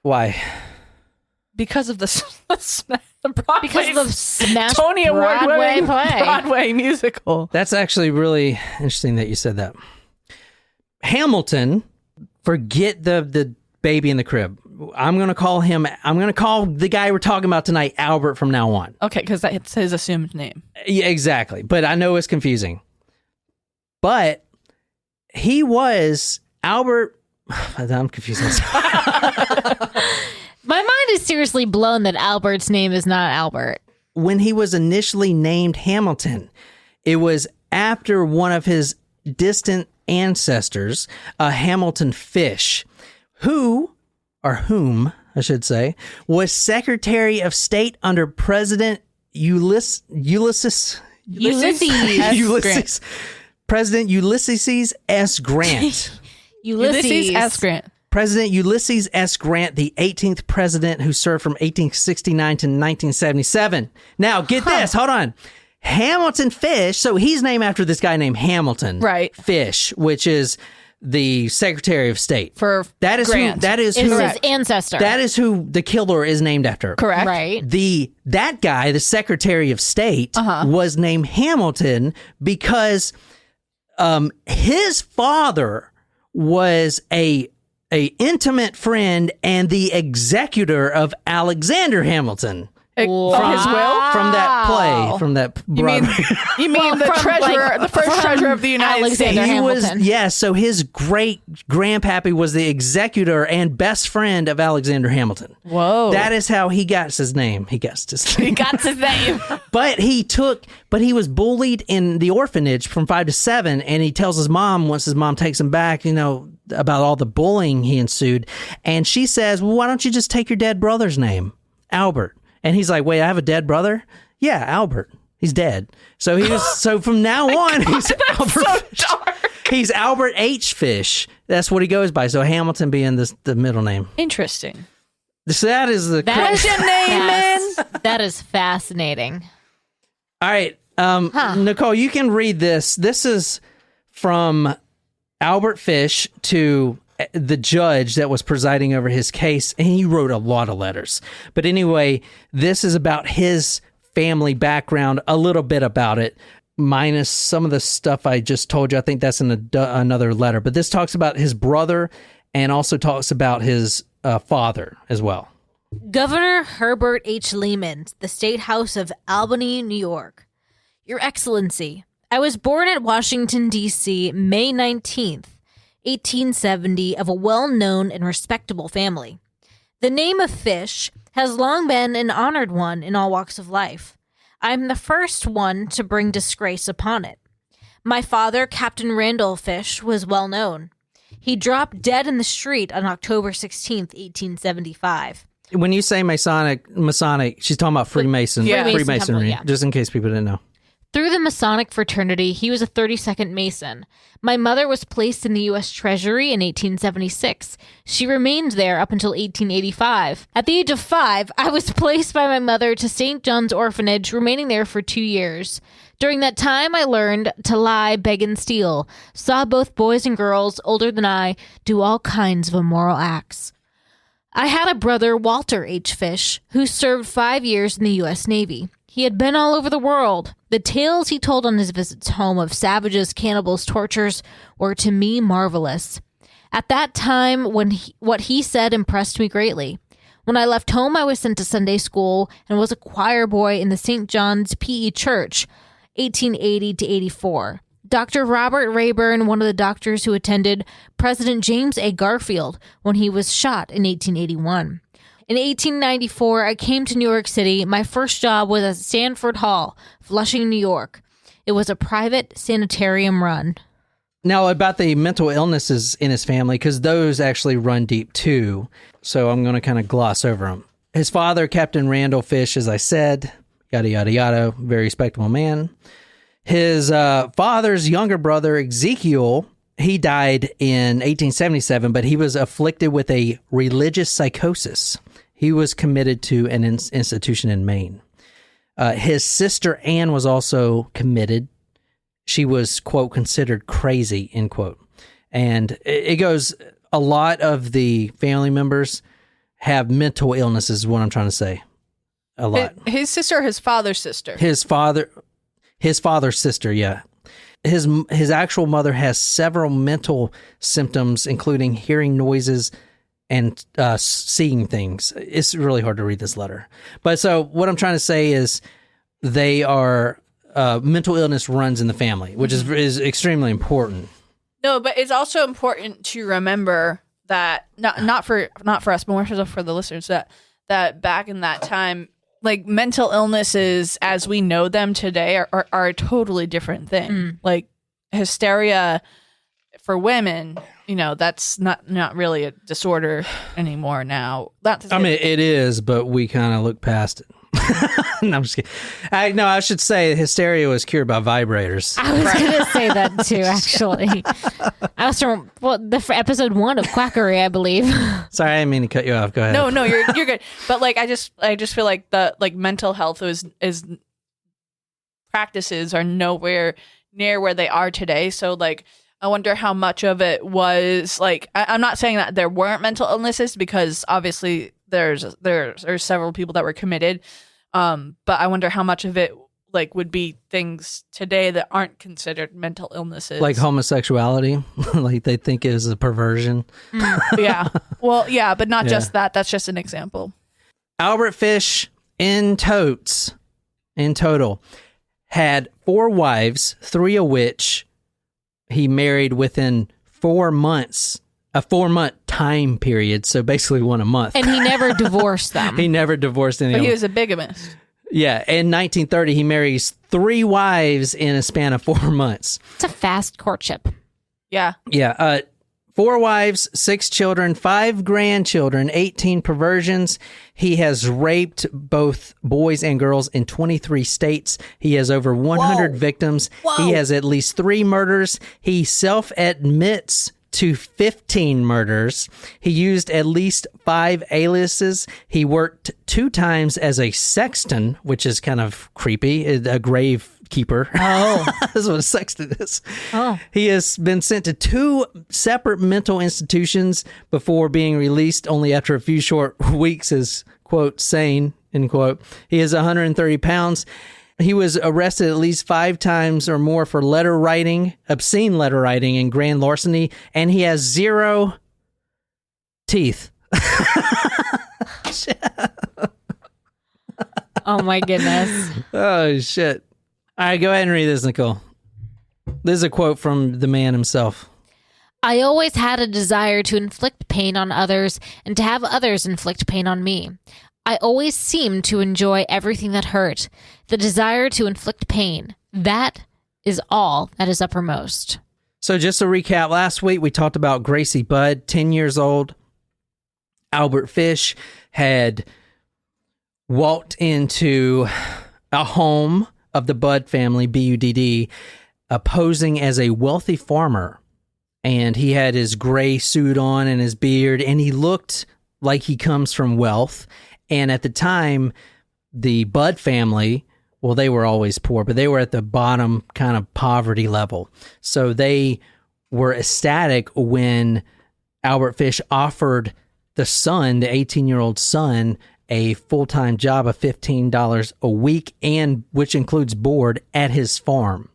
S3: Why?
S2: Because of the smash
S1: Tony Award-winning
S2: Broadway musical.
S3: That's actually really interesting that you said that. Hamilton, forget the baby in the crib. I'm going to call the guy we're talking about tonight Albert from now on.
S2: Okay, because that's his assumed name.
S3: Yeah, exactly. But I know it's confusing. But he was Albert. I'm confused.
S1: My mind is seriously blown that Albert's name is not Albert.
S3: When he was initially named Hamilton, it was after one of his distant ancestors, a Hamilton Fish, whom, I should say, was Secretary of State under President Ulysses. President Ulysses S. Grant.
S2: Ulysses S. Grant.
S3: President Ulysses S. Grant, the 18th president who served from 1869 to 1977. Now, get this. Hold on. Hamilton Fish. So he's named after this guy named Hamilton.
S2: Right.
S3: Fish, which is the Secretary of State.
S2: That is
S3: Grant.
S1: His ancestor.
S3: That is who the killer is named after.
S2: Correct.
S1: Right.
S3: That guy, the Secretary of State, was named Hamilton because his father was a intimate friend and the executor of Alexander Hamilton.
S2: From his will?
S3: From that play, from that Broadway.
S2: You mean the treasurer, the first treasurer of the United States?
S1: Alexander Hamilton.
S3: So his great grandpappy was the executor and best friend of Alexander Hamilton.
S2: Whoa.
S3: That is how he got his name. He got his name. But he was bullied in the orphanage from 5 to 7, and he tells his mom, once his mom takes him back, about all the bullying he ensued. And she says, well, why don't you just take your dead brother's name, Albert? And he's like, wait, I have a dead brother? Yeah, Albert. He's dead. So so from now on, he's Albert Fish. He's Albert H. Fish. That's what he goes by. So Hamilton being the middle name.
S2: Interesting.
S3: So that is the
S1: That is fascinating.
S3: All right. Nicole, you can read this. This is from Albert Fish to the judge that was presiding over his case, and he wrote a lot of letters. But anyway, this is about his family background, a little bit about it, minus some of the stuff I just told you. I think that's in another letter. But this talks about his brother and also talks about his father as well.
S1: Governor Herbert H. Lehman, the State House of Albany, New York. Your Excellency, I was born at Washington, D.C., May 19th. 1870, of a well-known and respectable family. The name of Fish has long been an honored one in all walks of life. I am the first one to bring disgrace upon it. My father, Captain Randall Fish, was well known. He dropped dead in the street on October 16th, 1875.
S3: When you say Masonic, she's talking about Freemasonry,
S1: Temple, yeah.
S3: Just in case people didn't know.
S1: Through the Masonic fraternity, he was a 32nd Mason. My mother was placed in the U.S. Treasury in 1876. She remained there up until 1885. At the age of 5, I was placed by my mother to St. John's Orphanage, remaining there for 2 years. During that time, I learned to lie, beg, and steal, saw both boys and girls older than I do all kinds of immoral acts. I had a brother, Walter H. Fish, who served 5 years in the U.S. Navy. He had been all over the world. The tales he told on his visits home of savages, cannibals, tortures were to me marvelous. At that time, what he said impressed me greatly. When I left home, I was sent to Sunday school and was a choir boy in the St. John's P.E. Church, 1880 to 84. Dr. Robert Rayburn, one of the doctors who attended President James A. Garfield when he was shot in 1881. In 1894, I came to New York City. My first job was at Sanford Hall, Flushing, New York. It was a private sanitarium run.
S3: Now, about the mental illnesses in his family, because those actually run deep too, so I'm going to kind of gloss over them. His father, Captain Randall Fish, as I said, yada, yada, yada, very respectable man. His father's younger brother, Ezekiel, he died in 1877, but he was afflicted with a religious psychosis. He was committed to an institution in Maine. His sister, Anne, was also committed. she was, quote, considered crazy, end quote. And it goes, a lot of the family members have mental illnesses, is what I'm trying to say. A lot.
S2: His sister, his father's sister.
S3: His father's sister, yeah. His actual mother has several mental symptoms, including hearing noises and seeing things. It's really hard to read this letter. But so what I'm trying to say is they are, mental illness runs in the family, which is extremely important.
S2: No, but it's also important to remember that not for us, but more so for the listeners, that back in that time, like mental illnesses as we know them today are a totally different thing. Like hysteria for women, that's not really a disorder anymore now.
S3: It is, but we kind of look past it. No, I'm just kidding. I should say hysteria was cured by vibrators.
S1: I was going to say that too, actually. I was from episode 1 of Quackery, I believe.
S3: Sorry, I didn't mean to cut you off. Go ahead.
S2: No, you're good. But like, I just feel like the mental health is practices are nowhere near where they are today. So like, I wonder how much of it was like, I'm not saying that there weren't mental illnesses, because obviously there's several people that were committed. But I wonder how much of it like would be things today that aren't considered mental illnesses,
S3: like homosexuality, like they think it is a perversion.
S2: Yeah. Well, yeah, but not just that. That's just an example.
S3: Albert Fish in total had 4 wives, 3 of which he married within 4 months, a 4-month time period. So basically 1 a month.
S1: And he never divorced them.
S3: He never divorced anyone.
S2: But he was a bigamist.
S3: Yeah. In 1930, he marries 3 wives in a span of 4 months.
S1: It's a fast courtship.
S2: Yeah.
S3: Yeah. 4 wives, 6 children, 5 grandchildren, 18 perversions. He has raped both boys and girls in 23 states. He has over 100 victims. He has at least 3 murders. He self-admits to 15 murders. He used at least 5 aliases. He worked 2 times as a sexton, which is kind of creepy, a grave keeper.
S1: Oh.
S3: That's what a sexton is.
S1: Oh.
S3: He has been sent to 2 separate mental institutions before being released only after a few short weeks as, quote, sane, end quote. He is 130 pounds. He was arrested at least 5 times or more for letter writing, obscene letter writing, and grand larceny, and he has 0 teeth.
S1: Oh my goodness.
S3: Oh, shit. All right, go ahead and read this, Nicole. This is a quote from the man himself.
S1: I always had a desire to inflict pain on others and to have others inflict pain on me. I always seemed to enjoy everything that hurt. The desire to inflict pain, that is all that is uppermost.
S3: So just to recap, last week we talked about Gracie Budd, 10 years old. Albert Fish had walked into a home of the Budd family, B-U-D-D, posing as a wealthy farmer. And he had his gray suit on and his beard, and he looked like he comes from wealth. And at the time, the Budd family, well, they were always poor, but they were at the bottom kind of poverty level. So they were ecstatic when Albert Fish offered the son, the 18-year-old son, a full-time job of $15 a week, and which includes board at his farm.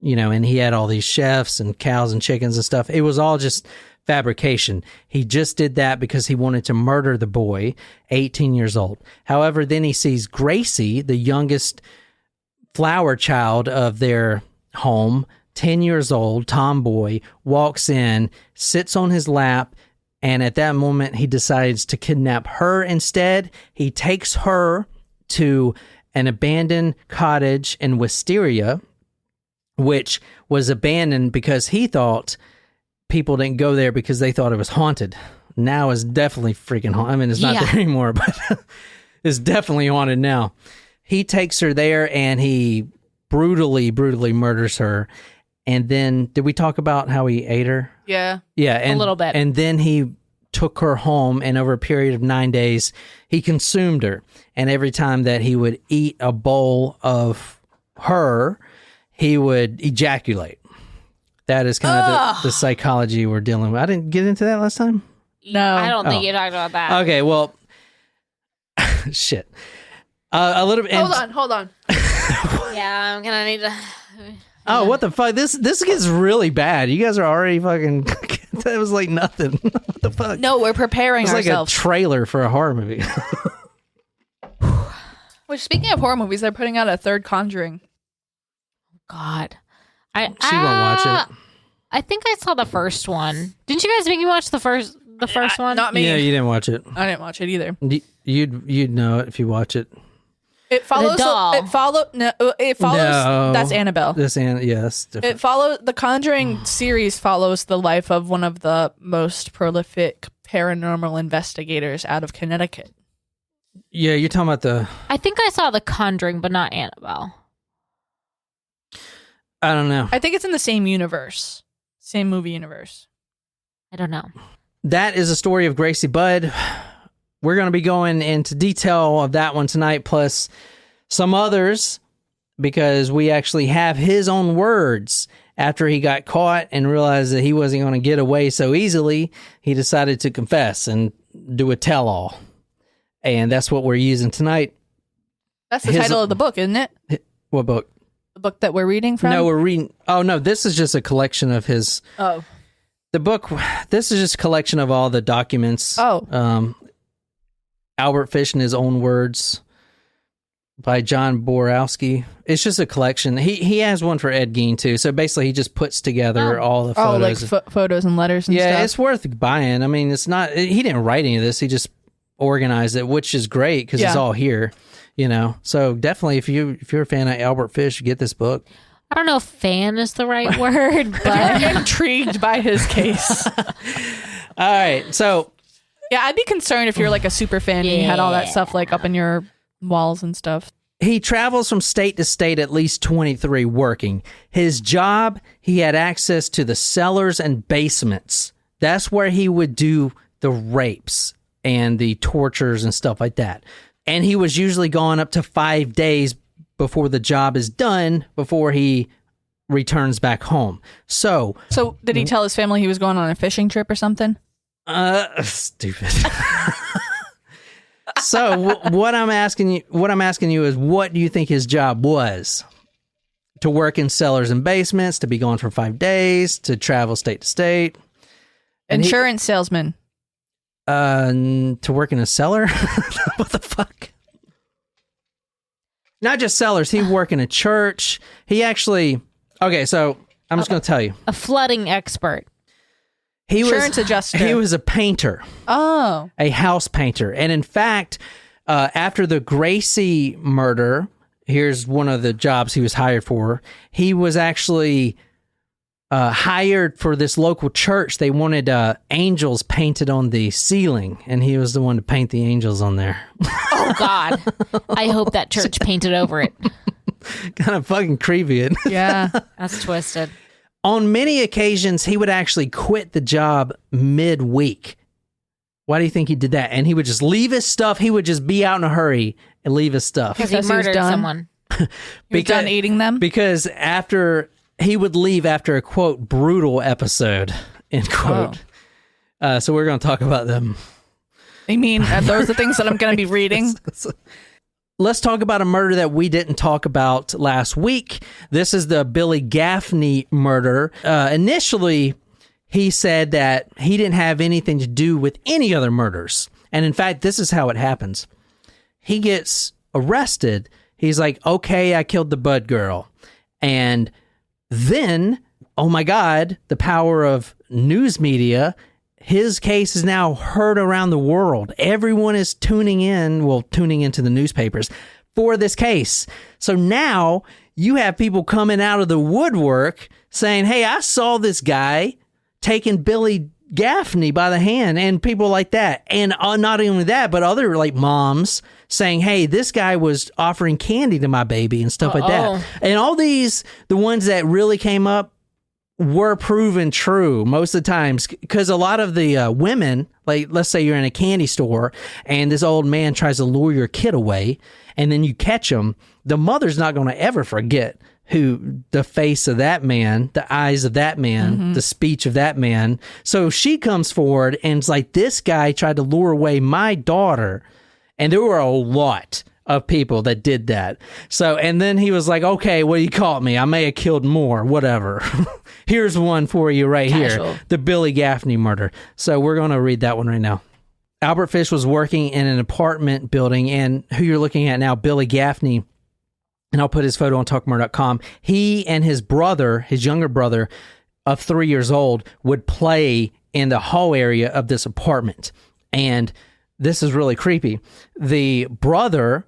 S3: And he had all these chefs and cows and chickens and stuff. It was all just fabrication. He just did that because he wanted to murder the boy, 18 years old. However, then he sees Gracie, the youngest flower child of their home, 10 years old, tomboy, walks in, sits on his lap, and at that moment he decides to kidnap her instead. He takes her to an abandoned cottage in Wisteria, which was abandoned because he thought people didn't go there because they thought it was haunted. Now it's definitely freaking haunted. I mean, it's not there anymore, but it's definitely haunted now. He takes her there and he brutally murders her. And then, did we talk about how he ate her?
S2: Yeah.
S3: Yeah. And,
S1: a little bit.
S3: And then he took her home, and over a period of 9 days, he consumed her. And every time that he would eat a bowl of her, he would ejaculate. That is kind of the psychology we're dealing with. I didn't get into that last time?
S2: No.
S1: I don't think you talked about that.
S3: Okay, well, shit. A little bit.
S2: Hold on.
S1: Yeah, I'm gonna need to.
S3: Oh, what the fuck? This gets really bad. You guys are already fucking. That was like nothing. What the fuck?
S2: No, we're preparing
S3: It's like a
S2: ourselves.
S3: trailer for a horror movie.
S2: Which, speaking of horror movies, they're putting out a third Conjuring.
S1: God,
S3: She won't watch it.
S1: I think I saw the first one. Didn't you guys make me watch the first one?
S2: Not me.
S3: Yeah, you didn't watch it.
S2: I didn't watch it either.
S3: You'd know it if you watch it.
S2: It follows.
S1: doll.
S2: It follows.
S3: No.
S2: That's Annabelle.
S3: Yes, different.
S2: It follows. The Conjuring series follows the life of one of the most prolific paranormal investigators out of Connecticut.
S3: Yeah, you're talking about the.
S1: I think I saw The Conjuring, but not Annabelle.
S3: I don't know.
S2: I think it's in the same universe, same movie universe.
S1: I don't know.
S3: That is a story of Gracie Budd. We're going to be going into detail of that one tonight, plus some others, because we actually have his own words. After he got caught and realized that he wasn't going to get away so easily, he decided to confess and do a tell-all. And that's what we're using tonight.
S2: That's the title of the book, isn't it?
S3: What book?
S2: The book that we're reading from?
S3: No, we're reading. Oh, no, this is just a collection of his.
S2: Oh.
S3: The book, this is just a collection of all the documents.
S2: Oh.
S3: Albert Fish in his own words by John Borowski. It's just a collection. He has one for Ed Gein too. So basically he just puts together all the photos.
S2: Like photos and letters and stuff.
S3: Yeah, it's worth buying. I mean, it's not, he didn't write any of this. He just organized it, which is great because it's all here, you know. So definitely if you're a fan of Albert Fish, get this book.
S1: I don't know if fan is the right word, but
S2: I'm intrigued by his case.
S3: All right. So
S2: yeah, I'd be concerned if you're like a super fan and you had all that stuff like up in your walls and stuff.
S3: he travels from state to state at least 23 working. His job, he had access to the cellars and basements. That's where he would do the rapes and the tortures and stuff like that. And he was usually gone up to 5 days before the job is done, before he returns back home. So
S2: did he tell his family he was going on a fishing trip or something?
S3: Stupid. So what I'm asking you is, what do you think his job was? To work in cellars and basements, to be gone for 5 days, to travel state to state. And
S2: Insurance salesman.
S3: To work in a cellar? What the fuck? Not just cellars. He worked in a church. He actually... Okay, so I'm just going to tell you.
S1: A flooding expert.
S2: Insurance adjuster.
S3: He was a painter.
S2: Oh.
S3: A house painter. And in fact, after the Gracie murder, here's one of the jobs he was hired for. He was actually hired for this local church. They wanted angels painted on the ceiling, and he was the one to paint the angels on there.
S1: Oh, God. I hope that church painted over it.
S3: Kind of fucking creepy.
S2: Yeah.
S1: That's twisted.
S3: On many occasions, he would actually quit the job midweek. Why do you think he did that? And he would just leave his stuff. He would just be out in a hurry and leave his stuff.
S1: Because he murdered someone.
S2: He was done eating them?
S3: Because he would leave after a, quote, brutal episode, end quote.
S2: Oh.
S3: So we're going to talk about them.
S2: I mean, are those the things that I'm going to be reading?
S3: Let's talk about a murder that we didn't talk about last week. This is the Billy Gaffney murder. Initially, he said that he didn't have anything to do with any other murders. And in fact, this is how it happens. He gets arrested. He's like, okay, I killed the Bud girl. And then, oh my God, the power of news media, his case is now heard around the world. Everyone is tuning into the newspapers for this case. So now you have people coming out of the woodwork saying, hey, I saw this guy taking Billy Gaffney by the hand, and people like that. And not only that, but other like moms saying, hey, this guy was offering candy to my baby and stuff like that. And all these, the ones that really came up, were proven true most of the times, because a lot of the women, like let's say you're in a candy store and this old man tries to lure your kid away and then you catch him, the mother's not going to ever forget who the face of that man, the eyes of that man, the speech of that man. So she comes forward and it's like, this guy tried to lure away my daughter. And there were a lot of people that did that. So, and then he was like, okay, well, you caught me. I may have killed more, whatever. Here's one for you right here. The Billy Gaffney murder. So we're going to read that one right now. Albert Fish was working in an apartment building, and who you're looking at now, Billy Gaffney, and I'll put his photo on talkmurder.com. He and his brother, his younger brother of 3 years old, would play in the hall area of this apartment. And this is really creepy. The brother,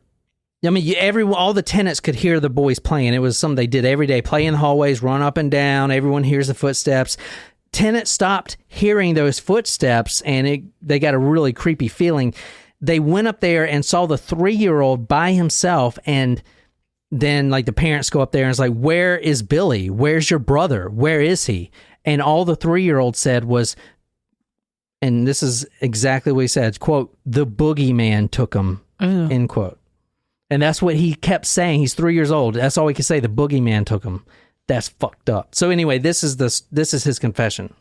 S3: I mean, all the tenants could hear the boys playing. It was something they did every day, play in the hallways, run up and down. Everyone hears the footsteps. Tenants stopped hearing those footsteps, and they got a really creepy feeling. They went up there and saw the 3-year-old by himself, and then like the parents go up there and it's like, where is Billy? Where's your brother? Where is he? And all the 3-year-old said was, and this is exactly what he said, quote, the boogeyman took him, end quote. And that's what he kept saying. He's 3 years old. That's all he could say. The boogeyman took him. That's fucked up. So anyway, this is his confession.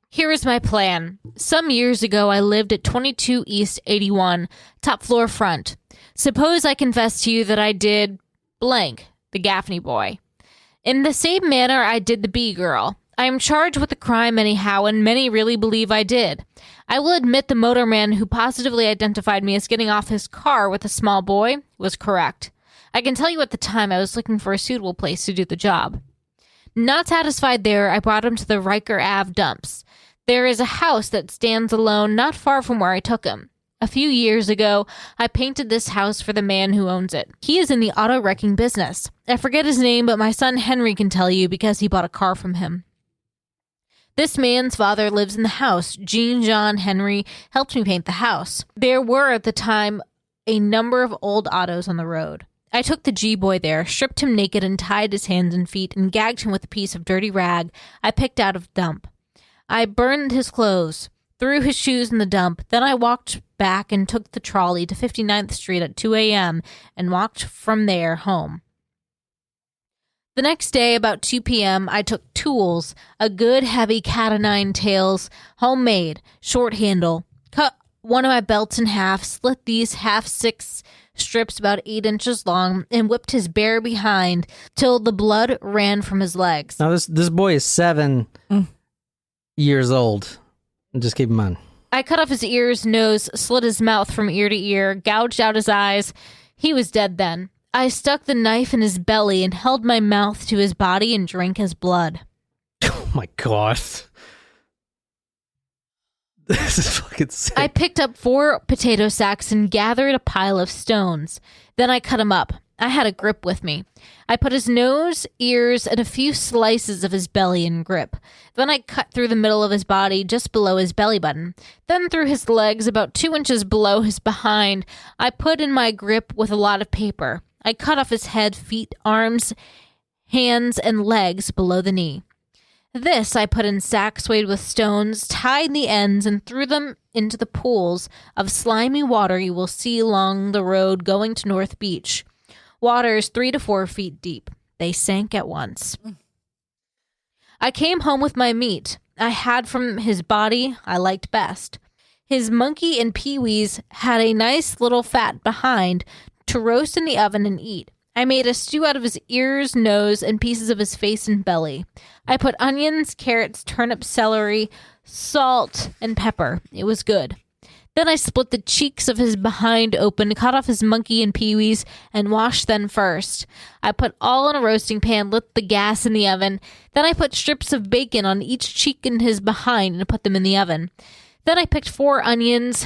S1: Here is my plan. Some years ago, I lived at 22 East 81, top floor front. Suppose I confess to you that I did blank, the Gaffney boy. In the same manner I did the B girl. I am charged with the crime anyhow, and many really believe I did. I will admit the motorman who positively identified me as getting off his car with a small boy was correct. I can tell you at the time I was looking for a suitable place to do the job. Not satisfied there, I brought him to the Riker Ave dumps. There is a house that stands alone not far from where I took him. A few years ago, I painted this house for the man who owns it. He is in the auto wrecking business. I forget his name, but my son Henry can tell you because he bought a car from him. This man's father lives in the house. Jean John Henry helped me paint the house. There were, at the time, a number of old autos on the road. I took the G-boy there, stripped him naked and tied his hands and feet and gagged him with a piece of dirty rag I picked out of the dump. I burned his clothes, threw his shoes in the dump. Then I walked back and took the trolley to 59th Street at 2 a.m. and walked from there home. The next day, about 2 p.m., I took tools, a good heavy cat-o'-nine tails, homemade, short handle, cut one of my belts in half, slit these half-six strips about 8 inches long, and whipped his bare behind till the blood ran from his legs.
S3: Now, this boy is 7 years old. Just keep in mind.
S1: I cut off his ears, nose, slit his mouth from ear to ear, gouged out his eyes. He was dead then. I stuck the knife in his belly and held my mouth to his body and drank his blood.
S3: Oh my God. This is fucking sick.
S1: I picked up 4 potato sacks and gathered a pile of stones. Then I cut him up. I had a grip with me. I put his nose, ears, and a few slices of his belly in grip. Then I cut through the middle of his body just below his belly button. Then through his legs about 2 inches below his behind. I put in my grip with a lot of paper. I cut off his head, feet, arms, hands, and legs below the knee. This I put in sacks weighted with stones, tied the ends, and threw them into the pools of slimy water you will see along the road going to North Beach. Water is 3 to 4 feet deep. They sank at once. I came home with my meat. I had from his body I liked best. His monkey and Pee-wee's had a nice little fat behind to roast in the oven and eat. I made a stew out of his ears, nose, and pieces of his face and belly. I put onions, carrots, turnips, celery, salt, and pepper. It was good. Then I split the cheeks of his behind open, cut off his monkey and Pee-wee's, and washed them first. I put all in a roasting pan, lit the gas in the oven. Then I put strips of bacon on each cheek in his behind and put them in the oven. Then I picked 4 onions,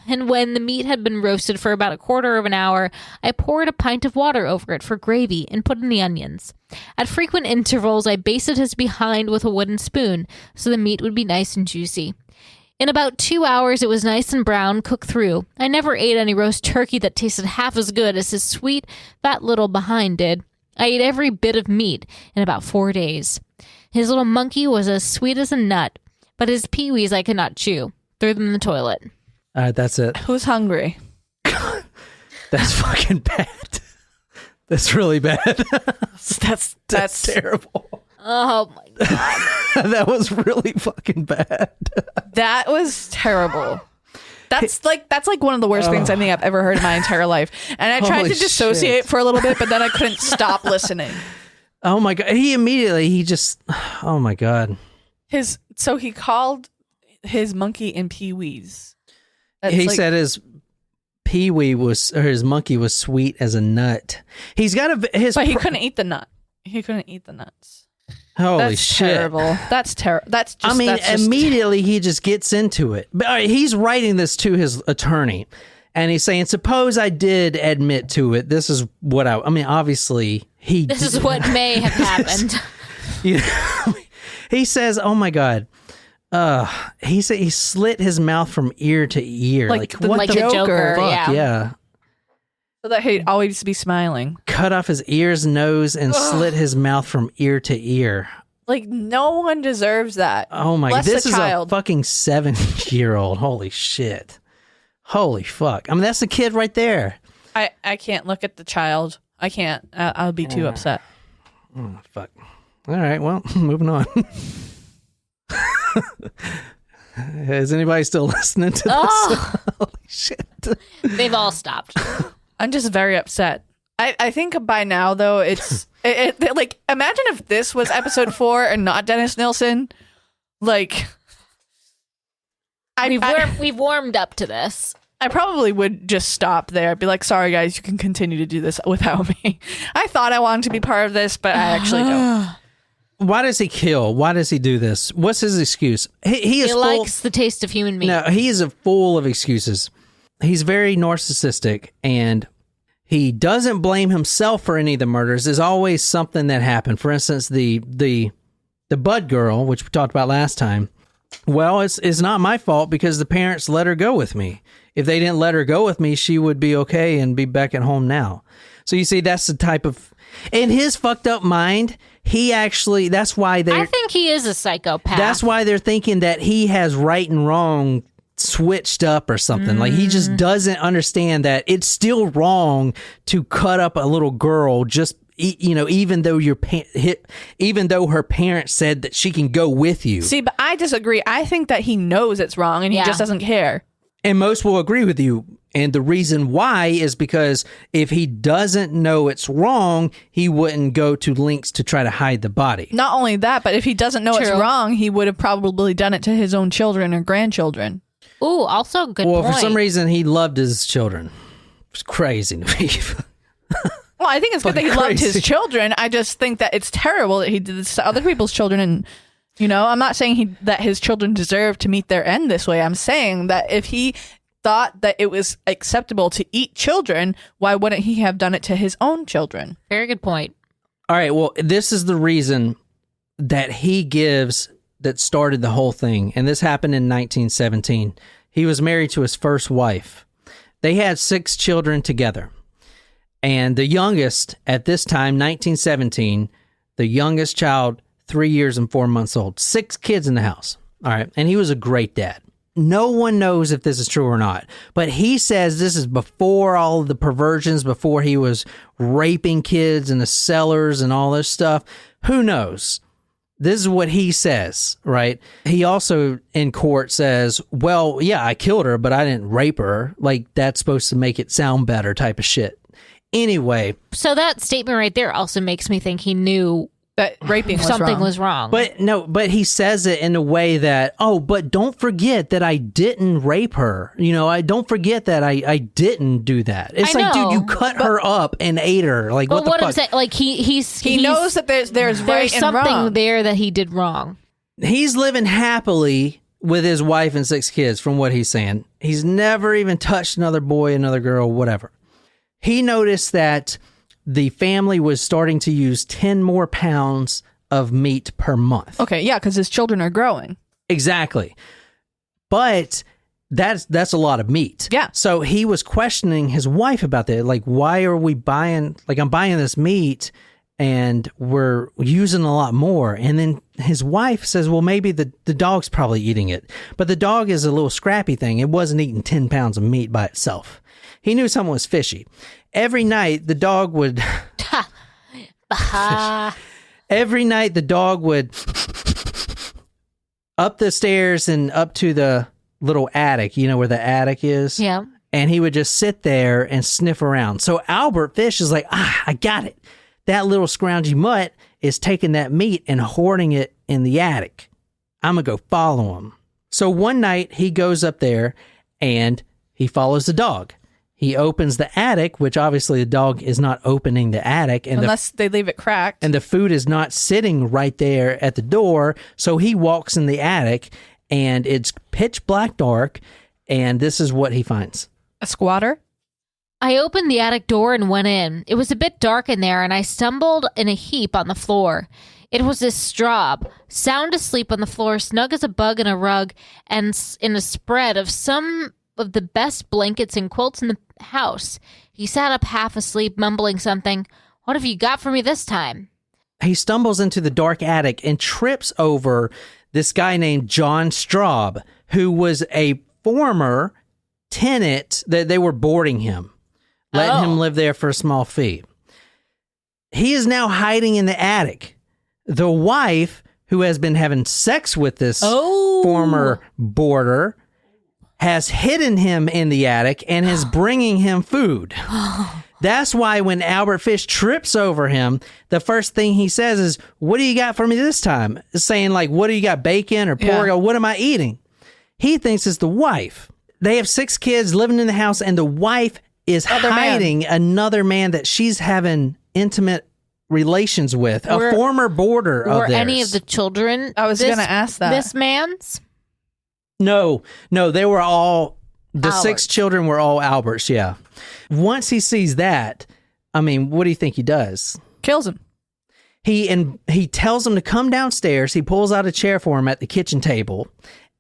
S1: and when the meat had been roasted for about a quarter of an hour, I poured a pint of water over it for gravy and put in the onions. At frequent intervals, I basted his behind with a wooden spoon so the meat would be nice and juicy. In about 2 hours, it was nice and brown, cooked through. I never ate any roast turkey that tasted half as good as his sweet, fat little behind did. I ate every bit of meat in about 4 days. His little monkey was as sweet as a nut, but his Pee-wee's I could not chew. Threw them in the toilet.
S3: All right, that's it.
S2: Who's hungry?
S3: That's fucking bad. That's really bad.
S2: That's
S3: terrible.
S1: Oh my God.
S3: That was really fucking bad.
S2: That was terrible. That's like one of the worst things I think I've ever heard in my entire life. And I tried to dissociate for a little bit, but then I couldn't stop listening.
S3: Oh my God. Oh my God.
S2: So he called his monkey in Pee-wees.
S3: He said his monkey was sweet as a nut. But
S2: he couldn't eat the nut. He couldn't eat the nuts.
S3: Holy shit.
S2: Terrible. That's terrible. That's just,
S3: immediately he just gets into it. But all right, he's writing this to his attorney, and he's saying, suppose I did admit to it. This is what obviously
S1: This is what may have happened.
S3: He says, oh my God. He said he slit his mouth from ear to ear.
S2: Like the
S1: Joker.
S3: Fuck? Yeah.
S2: So that he'd always be smiling.
S3: Cut off his ears, nose, and slit his mouth from ear to ear.
S2: Like, no one deserves that.
S3: Oh my God. This is
S2: child.
S3: a fucking 7-year-old. Holy shit. Holy fuck. That's the kid right there.
S2: I can't look at the child. I can't. I'll be too upset.
S3: Oh, fuck. All right. Well, moving on. Is anybody still listening to this? Holy shit.
S1: They've all stopped.
S2: I'm just very upset. I think by now, though, it's like, imagine if this was episode 4 and not Dennis Nilsson. Like,
S1: we've warmed up to this.
S2: I probably would just stop there. I'd be like, sorry, guys, you can continue to do this without me. I thought I wanted to be part of this, but I actually don't.
S3: Why does he kill? Why does he do this? What's his excuse? He
S1: likes the taste of human meat.
S3: No, he is full of excuses. He's very narcissistic, and he doesn't blame himself for any of the murders. There's always something that happened. For instance, the Bud girl, which we talked about last time. Well, it's not my fault because the parents let her go with me. If they didn't let her go with me, she would be okay and be back at home now. So you see, that's the type of... In his fucked up mind, that's why
S1: I think he is a psychopath.
S3: That's why they're thinking that he has right and wrong switched up or something. Like, he just doesn't understand that it's still wrong to cut up a little girl just... even though even though her parents said that she can go with you.
S2: See, but I disagree. I think that he knows it's wrong and he just doesn't care.
S3: And most will agree with you. And the reason why is because if he doesn't know it's wrong, he wouldn't go to lengths to try to hide the body.
S2: Not only that, but if he doesn't know it's wrong, he would have probably done it to his own children or grandchildren.
S1: Ooh, also good
S3: point.
S1: Well,
S3: for some reason, he loved his children. It's crazy to me.
S2: Well, I think it's good that he loved his children. I just think that it's terrible that he did this to other people's children. And, I'm not saying that his children deserve to meet their end this way. I'm saying that if he thought that it was acceptable to eat children, why wouldn't he have done it to his own children?
S1: Very good point.
S3: All right. Well, this is the reason that he gives that started the whole thing. And this happened in 1917. He was married to his first wife. They had 6 children together. And the youngest at this time, 1917, the youngest child, 3 years and 4 months old. 6 kids in the house. All right. And he was a great dad. No one knows if this is true or not. But he says this is before all of the perversions, before he was raping kids in the cellars and all this stuff. Who knows? This is what he says, right? He also in court says, well, yeah, I killed her, but I didn't rape her. Like, that's supposed to make it sound better type of shit. Anyway.
S1: So that statement right there also makes me think he knew
S2: that raping was
S1: something
S2: wrong.
S1: was wrong.
S3: But he says it in a way that, but don't forget that I didn't rape her. I don't forget that I didn't do that. It's like, dude, you cut her up and ate her. Like, what the fuck?
S2: I'm saying, like, he knows that there's right and
S1: something
S2: wrong
S1: there that he did wrong.
S3: He's living happily with his wife and 6 kids, from what he's saying. He's never even touched another boy, another girl, whatever. He noticed that the family was starting to use 10 more pounds of meat per month.
S2: Okay, yeah, because his children are growing.
S3: Exactly. But that's a lot of meat.
S2: Yeah.
S3: So he was questioning his wife about that. Like, why are we buying, I'm buying this meat and we're using a lot more. And then his wife says, well, maybe the dog's probably eating it. But the dog is a little scrappy thing. It wasn't eating 10 pounds of meat by itself. He knew something was fishy. Every night, the dog would Every night the dog would up the stairs and up to the little attic, you know where the attic is?
S1: Yeah.
S3: And he would just sit there and sniff around. So Albert Fish is like, I got it. That little scroungy mutt is taking that meat and hoarding it in the attic. I'm going to go follow him. So one night he goes up there and he follows the dog. He opens the attic, which obviously the dog is not opening the attic. And
S2: unless they leave it cracked.
S3: And the food is not sitting right there at the door. So he walks in the attic and it's pitch black dark. And this is what he finds.
S2: A squatter?
S1: I opened the attic door and went in. It was a bit dark in there, and I stumbled in a heap on the floor. It was a Straub, sound asleep on the floor, snug as a bug in a rug, and in a spread of some of the best blankets and quilts in the house. He sat up half asleep, mumbling something. What have you got for me this time?
S3: He stumbles into the dark attic and trips over this guy named John Straub, who was a former tenant that they were boarding him. Letting him live there for a small fee. He is now hiding in the attic. The wife, who has been having sex with this former boarder, has hidden him in the attic and is bringing him food. That's why when Albert Fish trips over him, the first thing he says is, what do you got for me this time? Saying like, what do you got, bacon or pork? Or what am I eating? He thinks it's the wife. They have 6 kids living in the house and the wife is hiding another man that she's having intimate relations with, a former boarder of theirs.
S1: Were any of the children?
S2: I was going to ask that.
S1: This man's?
S3: No, they were all, the Alberts. 6 children were all Alberts, yeah. Once he sees that, I mean, what do you think he does?
S2: Kills him.
S3: He tells him to come downstairs. He pulls out a chair for him at the kitchen table,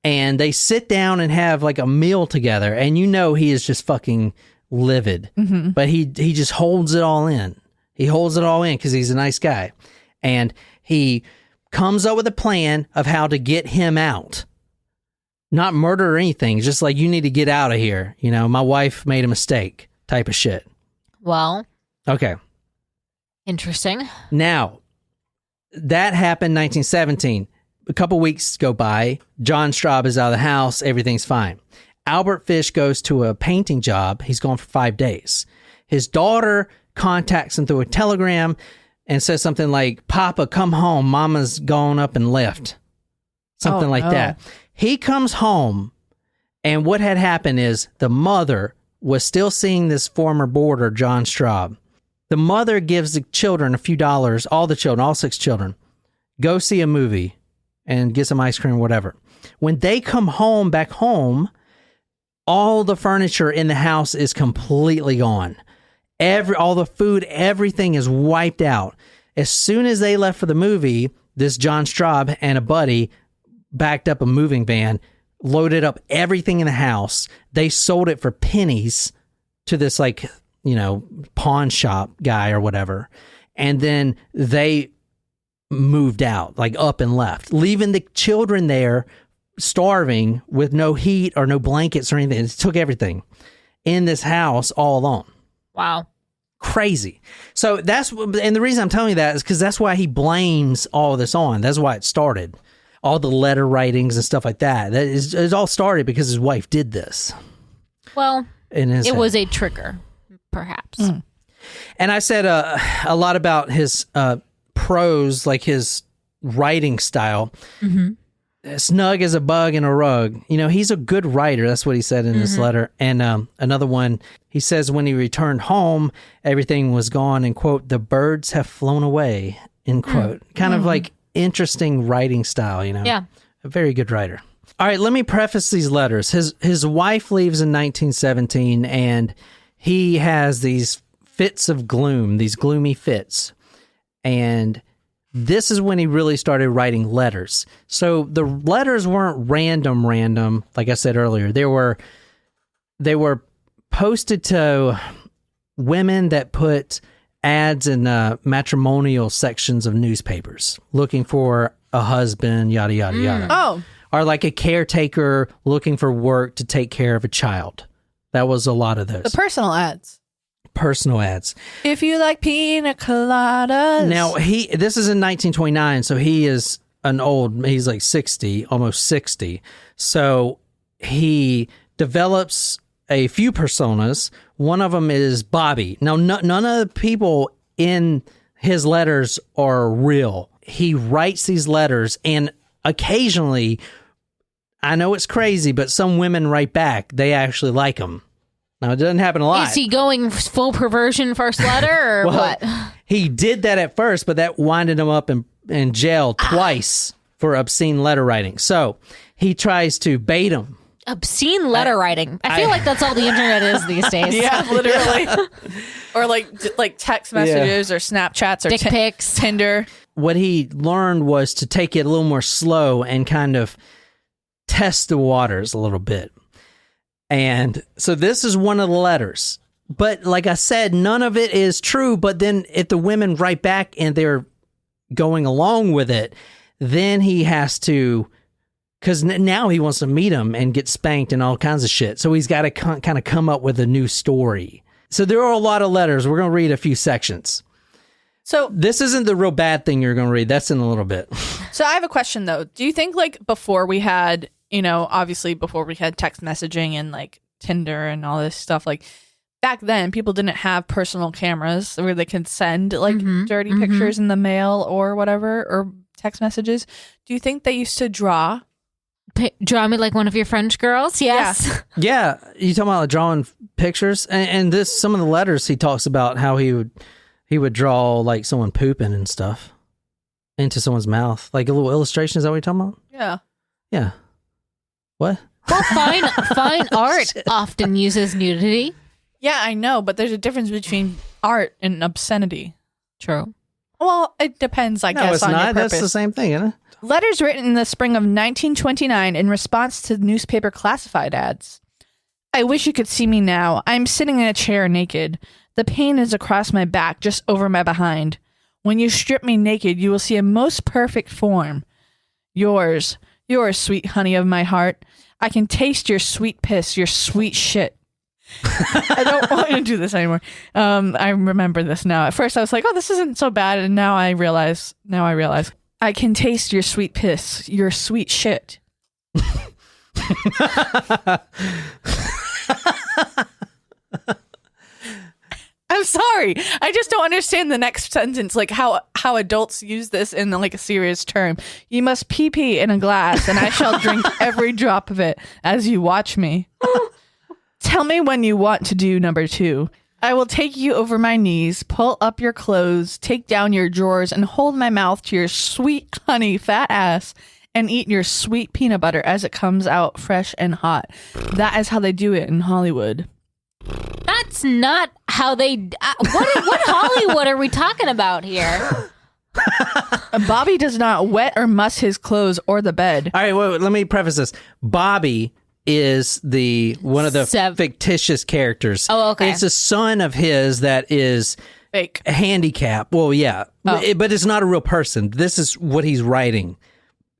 S3: and they sit down and have like a meal together, and you know he is just fucking livid, but he just holds it all in. He holds it all in because he's a nice guy, and he comes up with a plan of how to get him out. Not murder or anything, just like, you need to get out of here. You know, my wife made a mistake type of shit.
S1: Well,
S3: okay,
S1: interesting.
S3: Now that happened 1917. A couple weeks go by. John Straub is out of the house. Everything's fine. Albert Fish goes to a painting job. He's gone for 5 days. His daughter contacts him through a telegram and says something like, Papa, come home. Mama's gone up and left. Something like that. He comes home, and what had happened is the mother was still seeing this former boarder, John Straub. The mother gives the children a few dollars, all the children, all 6 children, go see a movie and get some ice cream, whatever. When they come home, back home, all the furniture in the house is completely gone. All the food, everything is wiped out. As soon as they left for the movie, this John Straub and a buddy backed up a moving van, loaded up everything in the house. They sold it for pennies to this, like, you know, pawn shop guy or whatever. And then they moved out, like up and left, leaving the children there starving with no heat or no blankets or anything. It took everything in this house all alone.
S1: Wow.
S3: Crazy. So and the reason I'm telling you that is because that's why he blames all this on. That's why it started. All the letter writings and stuff like that. It all started because his wife did this.
S1: Well, it was a trigger, perhaps.
S3: And I said a lot about his prose, like his writing style. Snug as a bug in a rug. You know, he's a good writer. That's what he said in his letter. And another one, he says when he returned home, everything was gone, and, quote, the birds have flown away, end quote. Kind of like interesting writing style, you know?
S1: Yeah.
S3: A very good writer. All right, let me preface these letters. His wife leaves in 1917, and he has these fits of gloom, these gloomy fits. And this is when he really started writing letters. So the letters weren't random, like I said earlier. They were posted to women that put ads in matrimonial sections of newspapers looking for a husband, yada, yada, yada.
S2: Oh.
S3: Or like a caretaker looking for work to take care of a child. That was a lot of those.
S2: The personal ads.
S3: personal ads.
S2: If you like pina coladas.
S3: Now, this is in 1929, so he's like 60, almost 60. So he develops a few personas. One of them is Bobby. Now, none of the people in his letters are real. He writes these letters, and occasionally, I know it's crazy, but some women write back. They actually like him. Now, it doesn't happen a lot.
S1: Is he going full perversion first letter, or what?
S3: He did that at first, but that winded him up in jail twice for obscene letter writing. So he tries to bait him.
S1: Obscene letter writing. I feel like that's all the internet is these days.
S2: Yeah, literally. Or like text messages or Snapchats or
S1: dick pics.
S2: Tinder.
S3: What he learned was to take it a little more slow and kind of test the waters a little bit. And so this is one of the letters. But like I said, none of it is true. But then if the women write back and they're going along with it, then he has to... Because now he wants to meet him and get spanked and all kinds of shit. So he's got to kind of come up with a new story. So there are a lot of letters. We're going to read a few sections.
S2: So
S3: this isn't the real bad thing you're going to read. That's in a little bit.
S2: So I have a question, though. Do you think, like, before we had, obviously before we had text messaging and, like, Tinder and all this stuff, like, back then people didn't have personal cameras where they could send, like, dirty pictures in the mail or whatever, or text messages. Do you think they used to draw?
S1: Draw me like one of your French girls? Yes.
S3: Yeah. You talking about drawing pictures? And this, some of the letters he talks about how he would draw like someone pooping and stuff into someone's mouth. Like a little illustration. Is that what you're talking about?
S2: Yeah.
S3: Yeah. What?
S1: Well, fine art often uses nudity.
S2: Yeah, I know, but there's a difference between art and obscenity.
S1: True.
S2: Well, it depends, I guess,
S3: No, it's
S2: on
S3: not.
S2: your purpose.
S3: That's the same thing, isn't it?
S2: Letters written in the spring of 1929 in response to newspaper classified ads. I wish you could see me now. I'm sitting in a chair naked. The pain is across my back, just over my behind. When you strip me naked, you will see a most perfect form. Yours, sweet honey of my heart. I can taste your sweet piss, your sweet shit. I don't want to do this anymore. I remember this now. At first I was like, oh, this isn't so bad. And now I realize. I can taste your sweet piss, your sweet shit. I'm sorry. I just don't understand the next sentence, like how adults use this in like a serious term. You must pee in a glass, and I shall drink every drop of it as you watch me. Tell me when you want to do number 2. I will take you over my knees, pull up your clothes, take down your drawers, and hold my mouth to your sweet honey fat ass and eat your sweet peanut butter as it comes out fresh and hot. That is how they do it in Hollywood.
S1: That's not how they... what Hollywood are we talking about here?
S2: Bobby does not wet or muss his clothes or the bed.
S3: All right, wait, let me preface this. Bobby is one of the fictitious characters.
S1: Oh, okay.
S3: It's a son of his that is
S2: fake,
S3: handicapped. Well, yeah, but it's not a real person. This is what he's writing.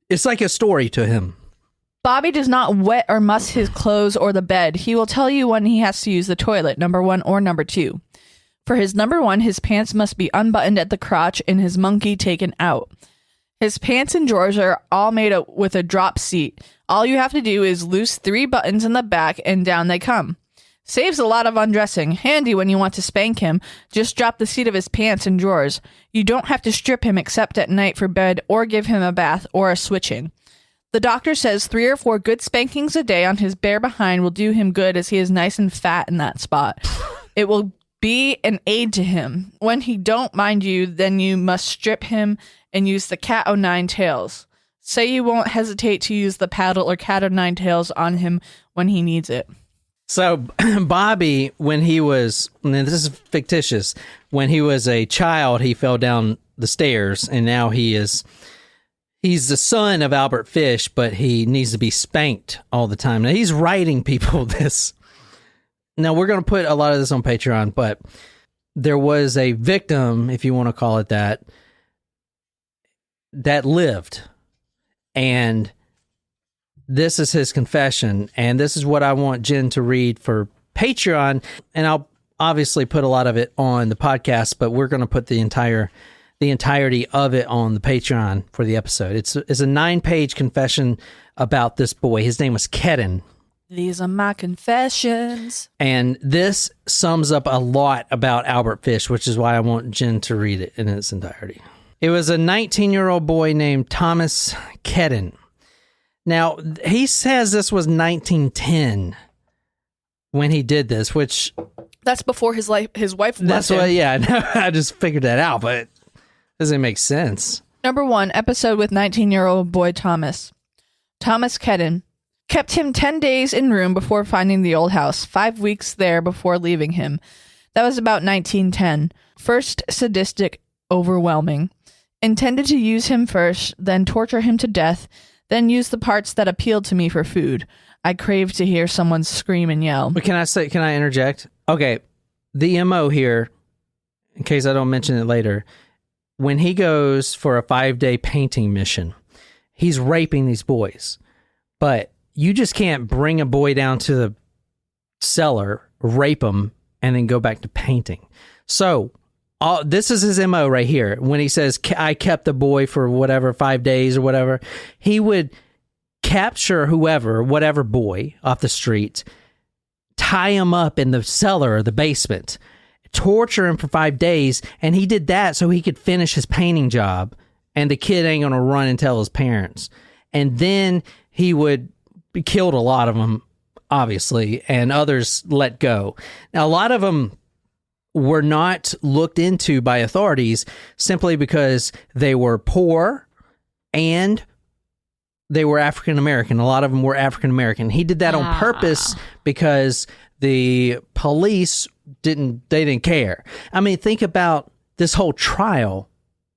S3: It's like a story to him.
S2: Bobby does not wet or muss his clothes or the bed. He will tell you when he has to use the toilet, number 1 or number 2. For his number 1, his pants must be unbuttoned at the crotch and his monkey taken out. His pants and drawers are all made up with a drop seat. All you have to do is loose 3 buttons in the back and down they come. Saves a lot of undressing. Handy when you want to spank him. Just drop the seat of his pants and drawers. You don't have to strip him except at night for bed or give him a bath or a switching. The doctor says 3 or 4 good spankings a day on his bare behind will do him good as he is nice and fat in that spot. It will be an aid to him. When he don't mind you, then you must strip him and use the cat o' nine tails. Say you won't hesitate to use the paddle or cat o' nine tails on him when he needs it.
S3: So Bobby, when he was, and this is fictitious, when he was a child, he fell down the stairs, and now he's the son of Albert Fish, but he needs to be spanked all the time. Now he's writing people this. Now we're going to put a lot of this on Patreon, but there was a victim, if you want to call it that lived. And this is his confession, and this is what I want Jen to read for Patreon, and I'll obviously put a lot of it on the podcast, but we're going to put the entirety of it on the Patreon for the episode. It's a 9-page confession about this boy. His name was Kedden.
S2: These are my confessions.
S3: And this sums up a lot about Albert Fish, which is why I want Jen to read it in its entirety. It was a 19-year-old boy named Thomas Kedden. Now, he says this was 1910 when he did this, which...
S2: That's before his wife left him.
S3: That's what, yeah, I just figured that out, but it doesn't make sense.
S2: Number 1, episode with 19-year-old boy Thomas. Thomas Kedden. Kept him 10 days in room before finding the old house, 5 weeks there before leaving him. That was about 1910. First, sadistic, overwhelming. Intended to use him first, then torture him to death, then use the parts that appealed to me for food. I craved to hear someone scream and yell.
S3: But can I interject? Okay, the MO here, in case I don't mention it later, when he goes for a 5-day painting mission, he's raping these boys. But you just can't bring a boy down to the cellar, rape him, and then go back to painting. So this is his MO right here. When he says, I kept the boy for whatever, 5 days or whatever, he would capture whatever boy off the street, tie him up in the cellar or the basement, torture him for 5 days, and he did that so he could finish his painting job, and the kid ain't gonna run and tell his parents. And then he would killed a lot of them, obviously, and others let go. Now, a lot of them were not looked into by authorities simply because they were poor and they were African American. A lot of them were African American. He did that on purpose because the police didn't care. I mean, think about this whole trial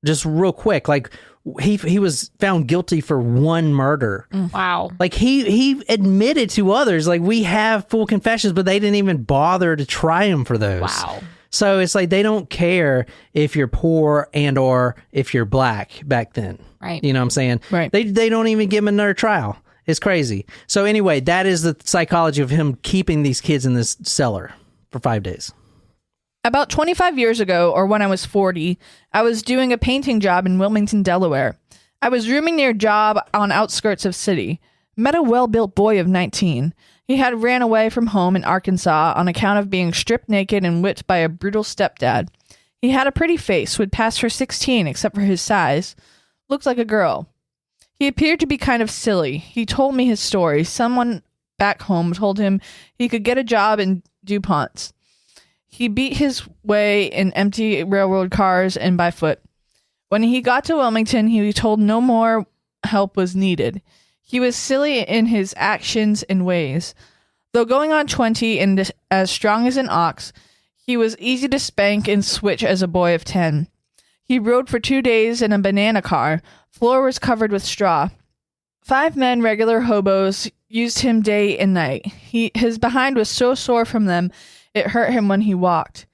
S3: just real quick. Like, he was found guilty for 1 murder.
S1: Wow.
S3: Like he admitted to others, like, we have full confessions, but they didn't even bother to try him for those.
S1: Wow.
S3: So it's like they don't care if you're poor and or if you're black back then.
S1: Right.
S3: You know what I'm saying?
S2: Right.
S3: They don't even give him another trial. It's crazy. So anyway, that is the psychology of him keeping these kids in this cellar for 5 days.
S2: About 25 years ago, or when I was 40, I was doing a painting job in Wilmington, Delaware. I was rooming near a job on outskirts of city. Met a well-built boy of 19. He had ran away from home in Arkansas on account of being stripped naked and whipped by a brutal stepdad. He had a pretty face, would pass for 16 except for his size. Looked like a girl. He appeared to be kind of silly. He told me his story. Someone back home told him he could get a job in DuPont's. He beat his way in empty railroad cars and by foot. When he got to Wilmington, he was told no more help was needed. He was silly in his actions and ways. Though going on 20 and as strong as an ox, he was easy to spank and switch as a boy of 10. He rode for 2 days in a banana car. Floor was covered with straw. 5 men, regular hobos, used him day and night. His behind was so sore from them, it hurt him when he walked.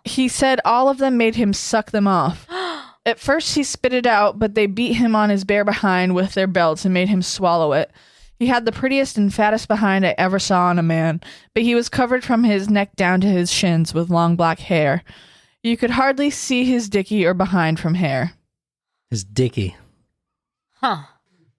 S2: He said all of them made him suck them off. At first he spit it out, but they beat him on his bare behind with their belts and made him swallow it. He had the prettiest and fattest behind I ever saw on a man, but he was covered from his neck down to his shins with long black hair. You could hardly see his dicky or behind from hair.
S3: His dicky.
S1: Huh.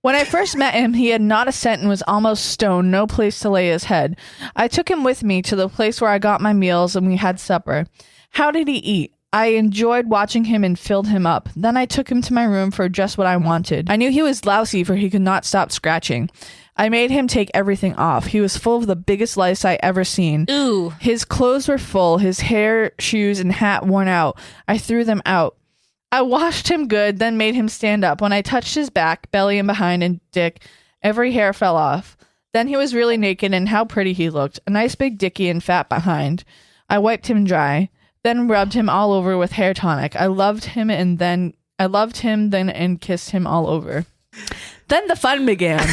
S2: When I first met him, he had not a cent and was almost stoned, no place to lay his head. I took him with me to the place where I got my meals and we had supper. How did he eat? I enjoyed watching him and filled him up. Then I took him to my room for just what I wanted. I knew he was lousy, for he could not stop scratching. I made him take everything off. He was full of the biggest lice I ever seen.
S1: Ooh.
S2: His clothes were full, his hair, shoes, and hat worn out. I threw them out. I washed him good, then made him stand up. When I touched his back, belly, and behind and dick, every hair fell off. Then he was really naked, and how pretty he looked. A nice big dicky and fat behind. I wiped him dry, then rubbed him all over with hair tonic. I loved him then and kissed him all over. Then the fun began.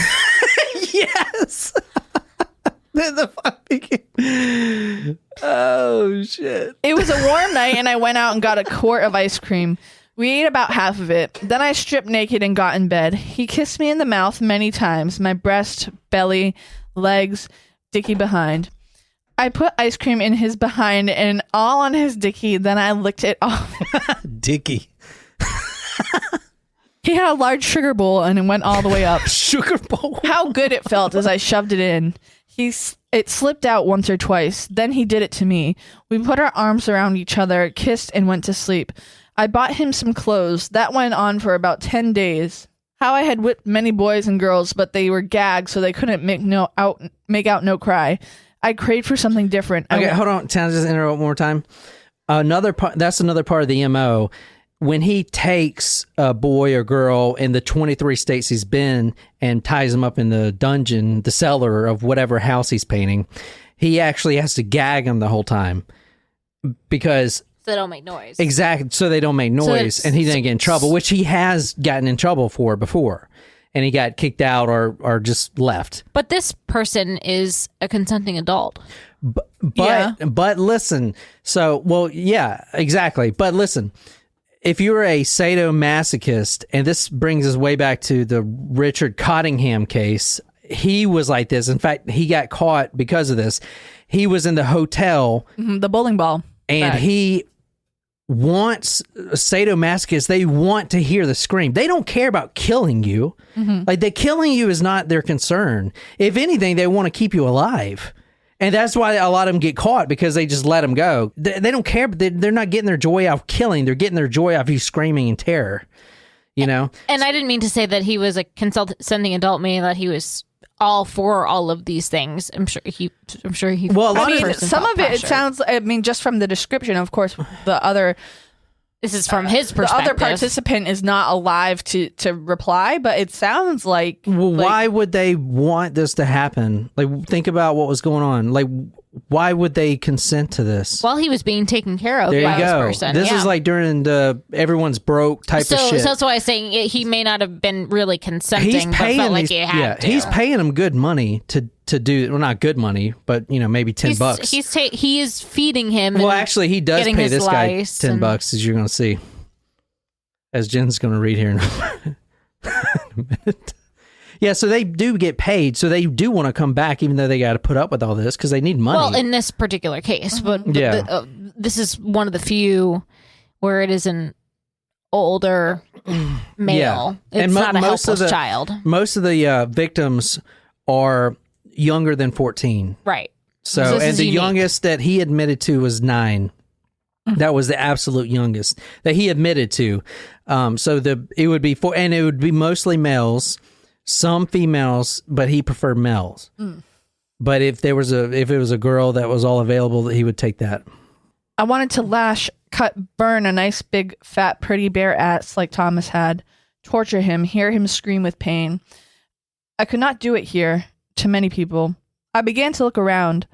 S3: Yes. Then the fun began. Oh, shit.
S2: It was a warm night, and I went out and got a quart of ice cream. We ate about half of it. Then I stripped naked and got in bed. He kissed me in the mouth many times, my breast, belly, legs, dicky behind. I put ice cream in his behind and all on his dicky. Then I licked it off.
S3: Dicky.
S2: He had a large sugar bowl and it went all the way up.
S3: Sugar bowl.
S2: How good it felt as I shoved it in. It slipped out once or twice. Then he did it to me. We put our arms around each other, kissed, and went to sleep. I bought him some clothes. That went on for about 10 days. How I had whipped many boys and girls, but they were gagged, so they couldn't make out no cry. I craved for something different.
S3: Okay, hold on. Can I just interrupt one more time? That's another part of the MO. When he takes a boy or girl in the 23 states he's been and ties them up in the dungeon, the cellar of whatever house he's painting, he actually has to gag them the whole time because...
S1: So they don't make noise.
S3: Exactly, so they don't make noise, and he didn't get in trouble, which he has gotten in trouble for before, and he got kicked out or just left.
S1: But this person is a consenting adult.
S3: But listen, yeah, exactly. But listen, if you're a sadomasochist, and this brings us way back to the Richard Cottingham case, he was like this. In fact, he got caught because of this. He was in the hotel.
S2: The bowling ball.
S3: And he wants sadomasochists. They want to hear the scream. They don't care about killing you. Like, the killing you is not their concern. If anything, they want to keep you alive. And that's why a lot of them get caught, because they just let them go. They don't care, but they're not getting their joy out of killing. They're getting their joy out of you screaming in terror, you know? And
S1: I didn't mean to say that he was a consenting adult, meaning that he was all for all of these things. I'm sure he.
S2: Well, some of it sounds. I mean, just from the description, of course, the other.
S1: This is from his perspective.
S2: The other participant is not alive to reply, but it sounds like...
S3: Well, why would they want this to happen? Like, think about what was going on. Like, why would they consent to this?
S1: Well, he was being taken care of by this person.
S3: This is like during the everyone's broke type of shit.
S1: So that's why I was saying he may not have been really consenting, but felt like he had to.
S3: He's paying them good money to do, well, not good money, but maybe $10.
S1: He is feeding him.
S3: Well, actually, he does pay this guy $10, as you're going to see, as Jen's going to read here in a minute. Yeah, so they do get paid, so they do want to come back, even though they got to put up with all this because they need money.
S1: Well, in this particular case, but this is one of the few where it is an older male. It's and not a helpless child.
S3: Most of the victims are younger than 14.
S1: Right.
S3: So and the youngest that he admitted to was 9. That was the absolute youngest that he admitted to. It would be mostly males, some females, but he preferred males. But if it was a girl that was all available, he would take that.
S2: I wanted to lash, cut, burn a nice big fat pretty bare ass like Thomas had, torture him, hear him scream with pain. I could not do it here. To many people. I began to look around.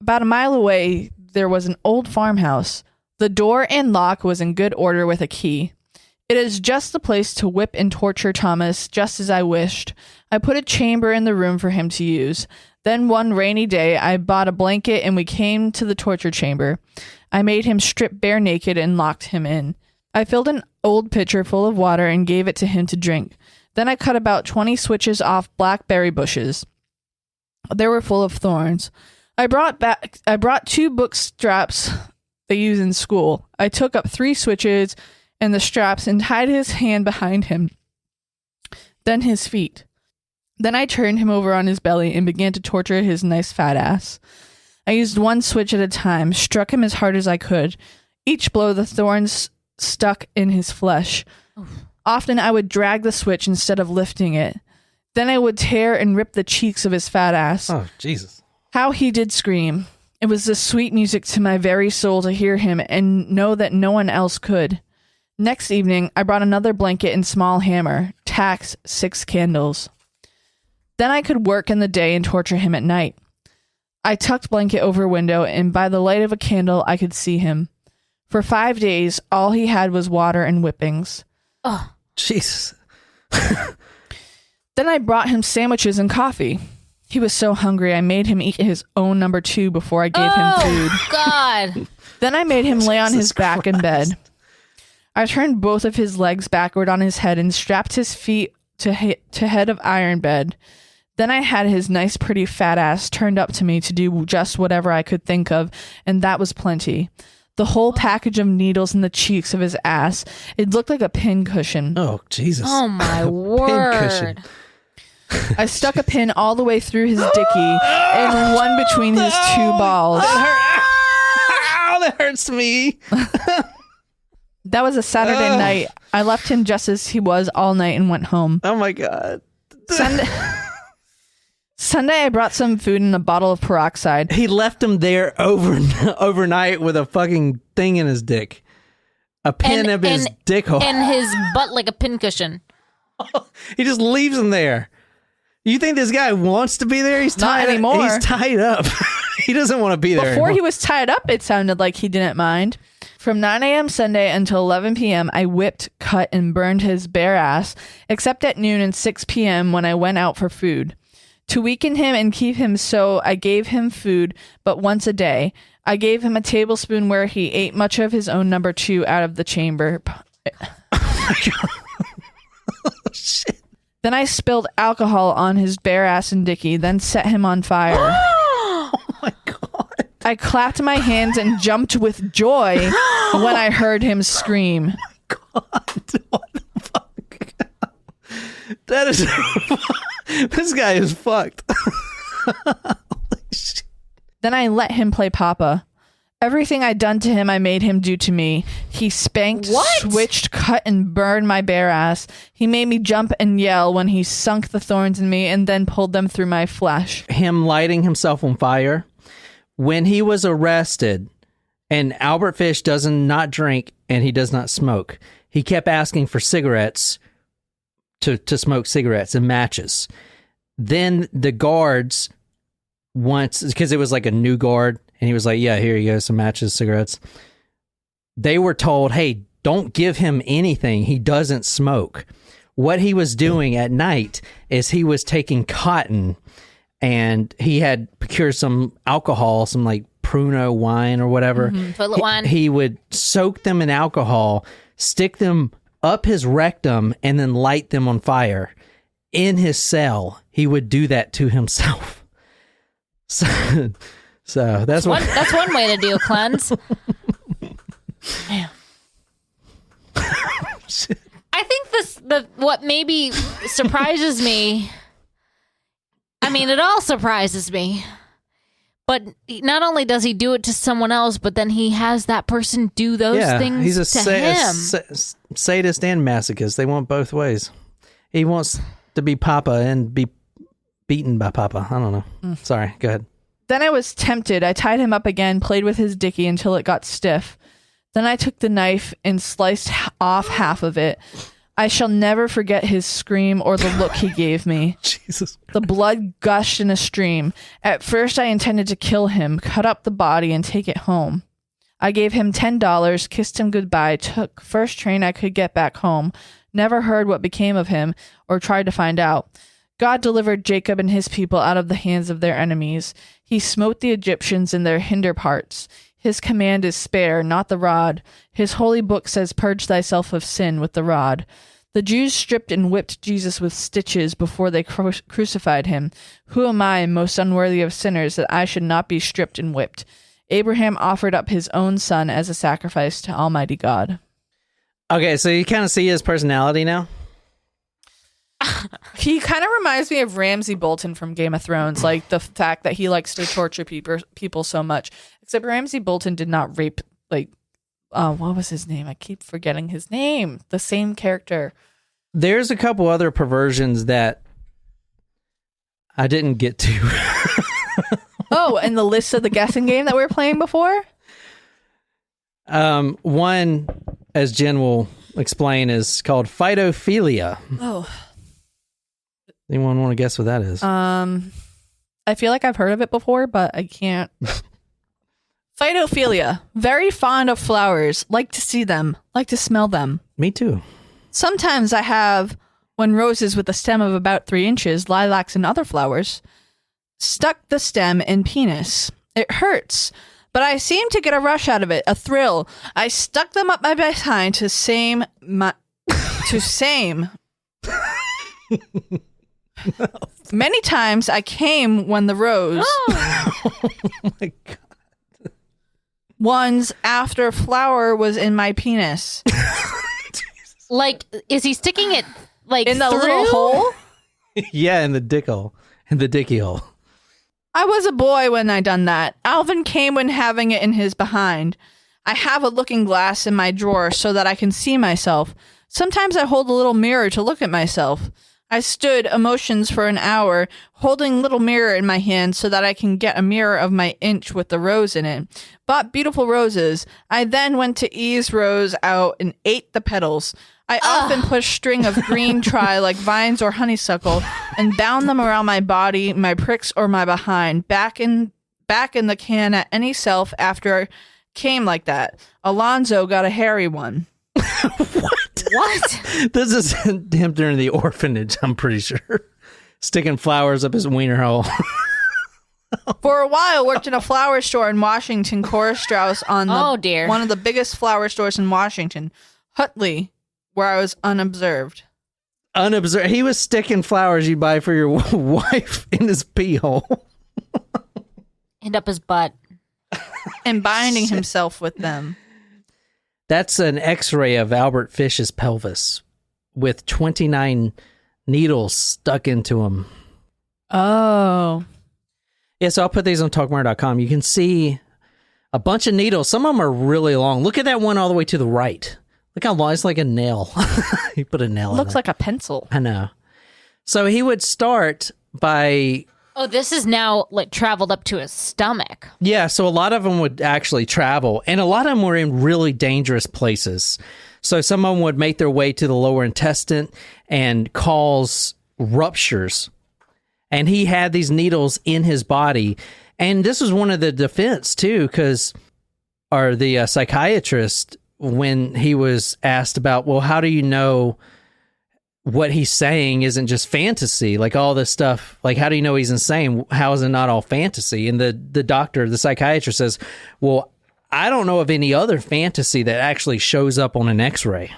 S2: About a mile away, there was an old farmhouse. The door and lock was in good order with a key. It is just the place to whip and torture Thomas, just as I wished. I put a chamber in the room for him to use. Then one rainy day, I bought a blanket and we came to the torture chamber. I made him strip bare naked and locked him in. I filled an old pitcher full of water and gave it to him to drink. Then I cut about 20 switches off blackberry bushes. They were full of thorns. I brought 2 book straps they use in school. I took up 3 switches and the straps and tied his hand behind him, then his feet. Then I turned him over on his belly and began to torture his nice fat ass. I used 1 switch at a time, struck him as hard as I could. Each blow, the thorns stuck in his flesh. Often I would drag the switch instead of lifting it. Then I would tear and rip the cheeks of his fat ass.
S3: Oh, Jesus.
S2: How he did scream. It was the sweet music to my very soul to hear him and know that no one else could. Next evening, I brought another blanket and small hammer, tacks, 6 candles. Then I could work in the day and torture him at night. I tucked blanket over window, and by the light of a candle, I could see him. For 5 days, all he had was water and whippings.
S3: Oh, Jesus.
S2: Then I brought him sandwiches and coffee. He was so hungry, I made him eat his own number 2 before I gave him food.
S1: Oh, God.
S2: Then I made him lay on his back in bed. I turned both of his legs backward on his head and strapped his feet to head of iron bed. Then I had his nice, pretty fat ass turned up to me to do just whatever I could think of, and that was plenty. The whole package of needles in the cheeks of his ass. It looked like a pin cushion.
S3: Oh, Jesus.
S1: Oh, my word.
S2: I stuck a pin all the way through his dicky and one between his two balls.
S3: Ow, that hurts me.
S2: That was a Saturday night. I left him just as he was all night and went home.
S3: Oh, my God.
S2: Sunday, I brought some food and a bottle of peroxide.
S3: He left him there overnight with a fucking thing in his dick. A pin up his dick hole.
S1: And his butt like a pincushion.
S3: He just leaves him there. You think this guy wants to be there? He's
S2: Not anymore.
S3: He's tied up. He doesn't want to be there
S2: Before
S3: anymore.
S2: he was tied up, it sounded like he didn't mind. From 9 a.m. Sunday until 11 p.m., I whipped, cut, and burned his bare ass, except at noon and 6 p.m. when I went out for food. To weaken him and keep him so, I gave him food, but once a day. I gave him a tablespoon where he ate much of his own number 2 out of the chamber.
S3: Oh, shit.
S2: Then I spilled alcohol on his bare ass and dicky, then set him on fire.
S3: Oh, my God.
S2: I clapped my hands and jumped with joy when I heard him scream.
S3: Oh, my God. What the fuck? That is... This guy is fucked. Holy shit.
S2: Then I let him play Papa. Everything I'd done to him, I made him do to me. He spanked, switched, cut, and burned my bare ass. He made me jump and yell when he sunk the thorns in me and then pulled them through my flesh.
S3: Him lighting himself on fire. When he was arrested, and Albert Fish does not drink and he does not smoke, he kept asking for cigarettes to smoke cigarettes and matches. Then the guards, once, because it was like a new guard, and he was like, yeah, here you go, some matches, cigarettes. They were told, hey, don't give him anything. He doesn't smoke. What he was doing at night is he was taking cotton, and he had procured some alcohol, some like Pruno wine or whatever.
S1: Toilet wine.
S3: He would soak them in alcohol, stick them up his rectum, and then light them on fire. In his cell, he would do that to himself. So that's
S1: one way to do a cleanse. Damn. I think what maybe surprises me. I mean, it all surprises me. But not only does he do it to someone else, but then he has that person do those things
S3: he's
S1: to him.
S3: Sadist and masochist. They want both ways. He wants to be Papa and be beaten by Papa. I don't know. Sorry, go ahead.
S2: Then I was tempted. I tied him up again, played with his dicky until it got stiff. Then I took the knife and sliced off half of it. I shall never forget his scream or the look he gave me.
S3: Jesus.
S2: The blood gushed in a stream. At first, I intended to kill him, cut up the body, and take it home. I gave him $10, kissed him goodbye, took first train I could get back home, never heard what became of him, or tried to find out. God delivered Jacob and his people out of the hands of their enemies. He smote the Egyptians in their hinder parts. His command is spare, not the rod. His holy book says, purge thyself of sin with the rod. The Jews stripped and whipped Jesus with stitches before they crucified him. Who am I, most unworthy of sinners, that I should not be stripped and whipped? Abraham offered up his own son as a sacrifice to Almighty God.
S3: Okay, so you kind of see his personality now?
S2: He kind of reminds me of Ramsay Bolton from Game of Thrones, like the fact that he likes to torture people so much. Except Ramsay Bolton did not rape, like, what was his name? I keep forgetting his name. The same character.
S3: There's a couple other perversions that I didn't get to.
S2: Oh, and the list of the guessing game that we were playing before?
S3: One, as Jen will explain, is called phytophilia.
S2: Oh.
S3: Anyone want to guess what that is?
S2: I feel like I've heard of it before, but I can't. Phytophilia. Very fond of flowers. Like to see them. Like to smell them.
S3: Me too.
S2: Sometimes I have, when roses with a stem of about 3 inches, lilacs and other flowers, stuck the stem in penis. It hurts, but I seem to get a rush out of it, a thrill. I stuck them up my behind Many times I came when the rose.
S3: Oh my God.
S2: Ones after flower was in my penis.
S1: Like, is he sticking it like
S2: In the
S1: through?
S2: little hole?
S3: Yeah, in the dick hole. In the dicky hole.
S2: I was a boy when I done that. Alvin came when having it in his behind. I have a looking glass in my drawer so that I can see myself. Sometimes I hold a little mirror to look at myself. I stood emotions for an hour, holding little mirror in my hand so that I can get a mirror of my inch with the rose in it. Bought beautiful roses. I then went to ease rose out and ate the petals. I often push string of green try like vines or honeysuckle and bound them around my body, my pricks, or my behind. Back in the can at any self after came like that. Alonzo got a hairy one.
S1: What?
S3: This is him during the orphanage, I'm pretty sure. Sticking flowers up his wiener hole.
S2: For a while, worked in a flower store in Washington, Cora Strauss, on one of the biggest flower stores in Washington, Hutley, where I was unobserved.
S3: Unobserved. He was sticking flowers you buy for your wife in his pee hole.
S1: And up his butt.
S2: And binding himself with them.
S3: That's an x-ray of Albert Fish's pelvis with 29 needles stuck into him.
S2: Oh.
S3: Yeah, so I'll put these on talkmurder.com. You can see a bunch of needles. Some of them are really long. Look at that one all the way to the right. Look how long. It's like a nail. He put a nail in it.
S2: Looks like a pencil.
S3: I know. So he would start by...
S1: Oh, this is now like traveled up to his stomach.
S3: Yeah, so a lot of them would actually travel, and a lot of them were in really dangerous places. So some of them would make their way to the lower intestine and cause ruptures. And he had these needles in his body. And this was one of the defense, too, because the psychiatrist, when he was asked about, well, how do you know what he's saying isn't just fantasy, like all this stuff, like how do you know he's insane? How is it not all fantasy? And the doctor, the psychiatrist says, well, I don't know of any other fantasy that actually shows up on an x-ray.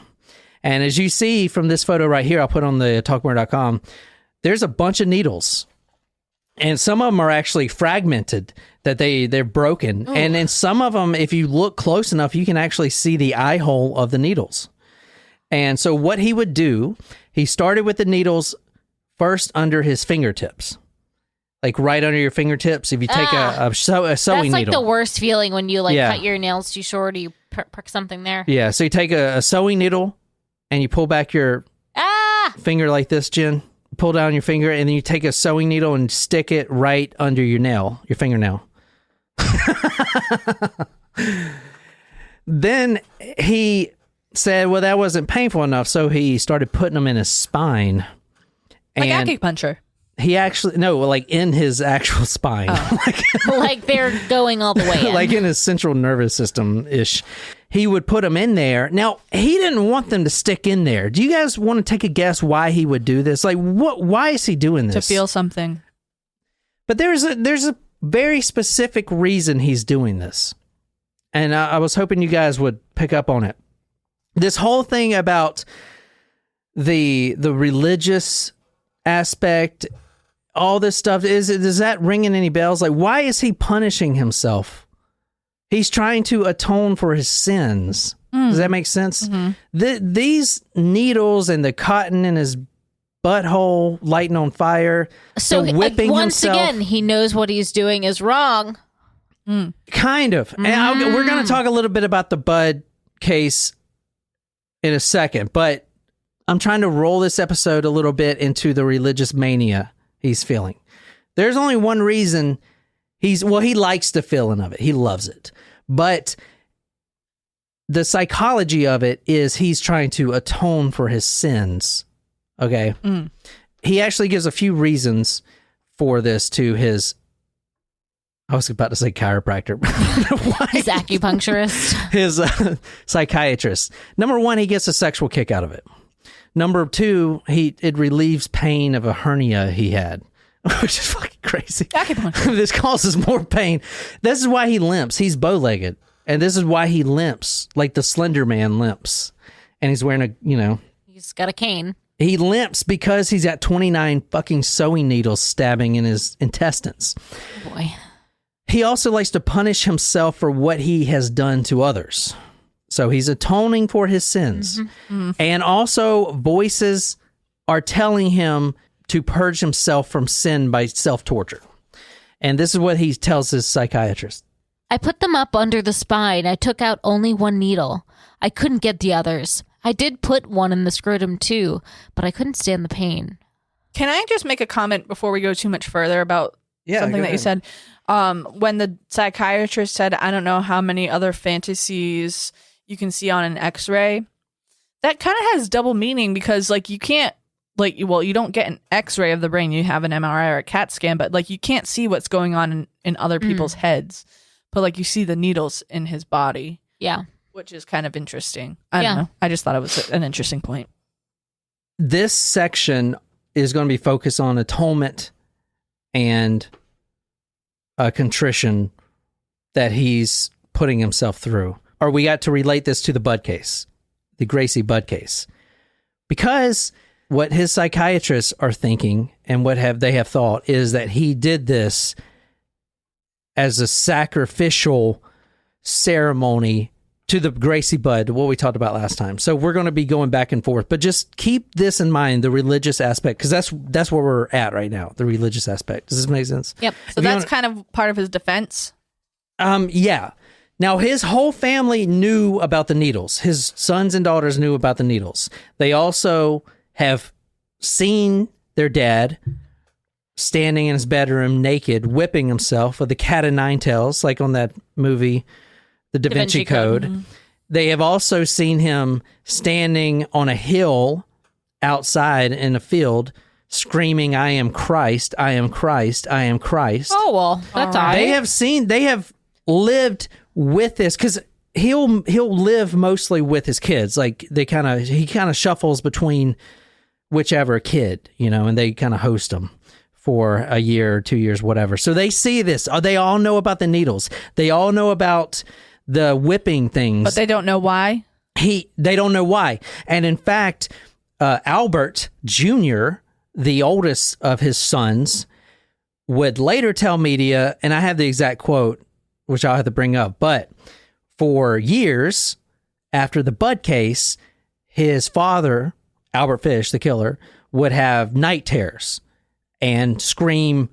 S3: And as you see from this photo right here, I'll put on the talkmurder.com, there's a bunch of needles. And some of them are actually fragmented, that they're broken. Ooh. And in some of them, if you look close enough, you can actually see the eye hole of the needles. And so what he would do, he started with the needles first under his fingertips, like right under your fingertips. If you take a sewing needle. That's
S1: like the worst feeling when you cut your nails too short or you prick something there.
S3: Yeah, so you take a sewing needle and you pull back your finger like this, Jen. Pull down your finger and then you take a sewing needle and stick it right under your nail, your fingernail. Then he said, well, that wasn't painful enough, so he started putting them in his spine.
S2: Like acupuncture.
S3: He actually, no, like in his actual spine.
S1: Oh. Like they're going all the way in.
S3: Like in his central nervous system-ish. He would put them in there. Now, he didn't want them to stick in there. Do you guys want to take a guess why he would do this? Like, why is he doing this?
S2: To feel something.
S3: But there's a very specific reason he's doing this. And I was hoping you guys would pick up on it. This whole thing about the religious aspect, all this stuff, is that ringing any bells? Like, why is he punishing himself? He's trying to atone for his sins. Does that make sense? Mm-hmm. These needles and the cotton in his butthole lighting on fire.
S1: So
S3: whipping
S1: once
S3: himself.
S1: again, he knows what he's doing is wrong.
S3: Kind of. And we're going to talk a little bit about the Bud case in a second, but I'm trying to roll this episode a little bit into the religious mania he's feeling. There's only one reason he likes the feeling of it. He loves it. But the psychology of it is he's trying to atone for his sins. Okay? He actually gives a few reasons for this to his, I was about to say chiropractor.
S1: His acupuncturist.
S3: His psychiatrist. Number one, he gets a sexual kick out of it. Number two, it relieves pain of a hernia he had, which is fucking crazy.
S2: Acupuncture.
S3: This causes more pain. This is why he limps. He's bow-legged. And this is why he limps, like the Slender Man limps. And he's wearing
S1: He's got a cane.
S3: He limps because he's got 29 fucking sewing needles stabbing in his intestines.
S1: Oh boy.
S3: He also likes to punish himself for what he has done to others. So he's atoning for his sins. And also voices are telling him to purge himself from sin by self-torture. And this is what he tells his psychiatrist.
S1: I put them up under the spine. I took out only one needle. I couldn't get the others. I did put one in the scrotum too, but I couldn't stand the pain.
S2: Can I just make a comment before we go too much further about something that you said? When the psychiatrist said, I don't know how many other fantasies you can see on an x-ray, that kind of has double meaning because like you can't you don't get an x-ray of the brain. You have an MRI or a CAT scan, but like you can't see what's going on in other people's heads. But like you see the needles in his body.
S1: Yeah.
S2: Which is kind of interesting. I don't know. I just thought it was an interesting point.
S3: This section is going to be focused on atonement and contrition that he's putting himself through. Or we got to relate this to the Bud case, the Gracie Bud case. Because what his psychiatrists are thinking and what they have thought is that he did this as a sacrificial ceremony to the Gracie Bud, what we talked about last time. So we're going to be going back and forth, but just keep this in mind, the religious aspect, because that's where we're at right now, the religious aspect. Does this make sense?
S2: Yep. So that's kind of part of his defense?
S3: Yeah. Now, his whole family knew about the needles. His sons and daughters knew about the needles. They also have seen their dad standing in his bedroom naked, whipping himself with a cat o' nine tails, like on that movie, The Da Vinci Code. Mm-hmm. They have also seen him standing on a hill outside in a field, screaming, I am Christ, I am Christ, I am Christ.
S1: Oh, well, that's all right.
S3: They have lived with this, because he'll live mostly with his kids. Like he kind of shuffles between whichever kid, and they kind of host them for a year or 2 years, whatever. So they see this. They all know about the needles. They all know about the whipping things.
S2: But they don't know why?
S3: They don't know why. And in fact, Albert Jr., the oldest of his sons, would later tell media, and I have the exact quote, which I'll have to bring up, but for years after the Bud case, his father, Albert Fish, the killer, would have night terrors and scream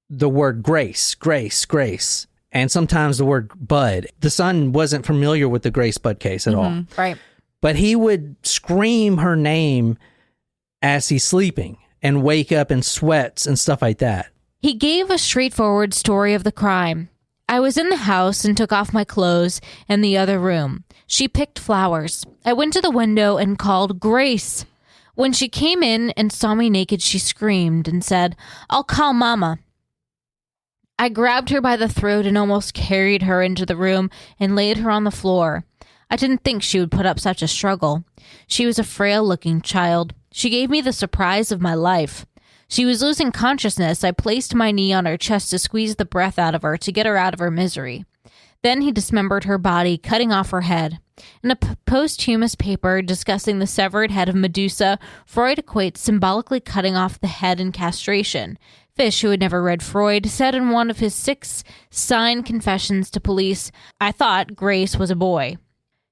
S3: the word grace, grace, grace, and sometimes the word Bud. The son wasn't familiar with the Grace Bud case at all.
S1: Right.
S3: But he would scream her name as he's sleeping and wake up in sweats and stuff like that.
S1: He gave a straightforward story of the crime. I was in the house and took off my clothes in the other room. She picked flowers. I went to the window and called Grace. When she came in and saw me naked, she screamed and said, I'll call Mama. I grabbed her by the throat and almost carried her into the room and laid her on the floor. I didn't think she would put up such a struggle. She was a frail-looking child. She gave me the surprise of my life. She was losing consciousness. I placed my knee on her chest to squeeze the breath out of her to get her out of her misery. Then he dismembered her body, cutting off her head. In a posthumous paper discussing the severed head of Medusa, Freud equates symbolically cutting off the head and castration. Fish, who had never read Freud, said in one of his 6 signed confessions to police, I thought Grace was a boy.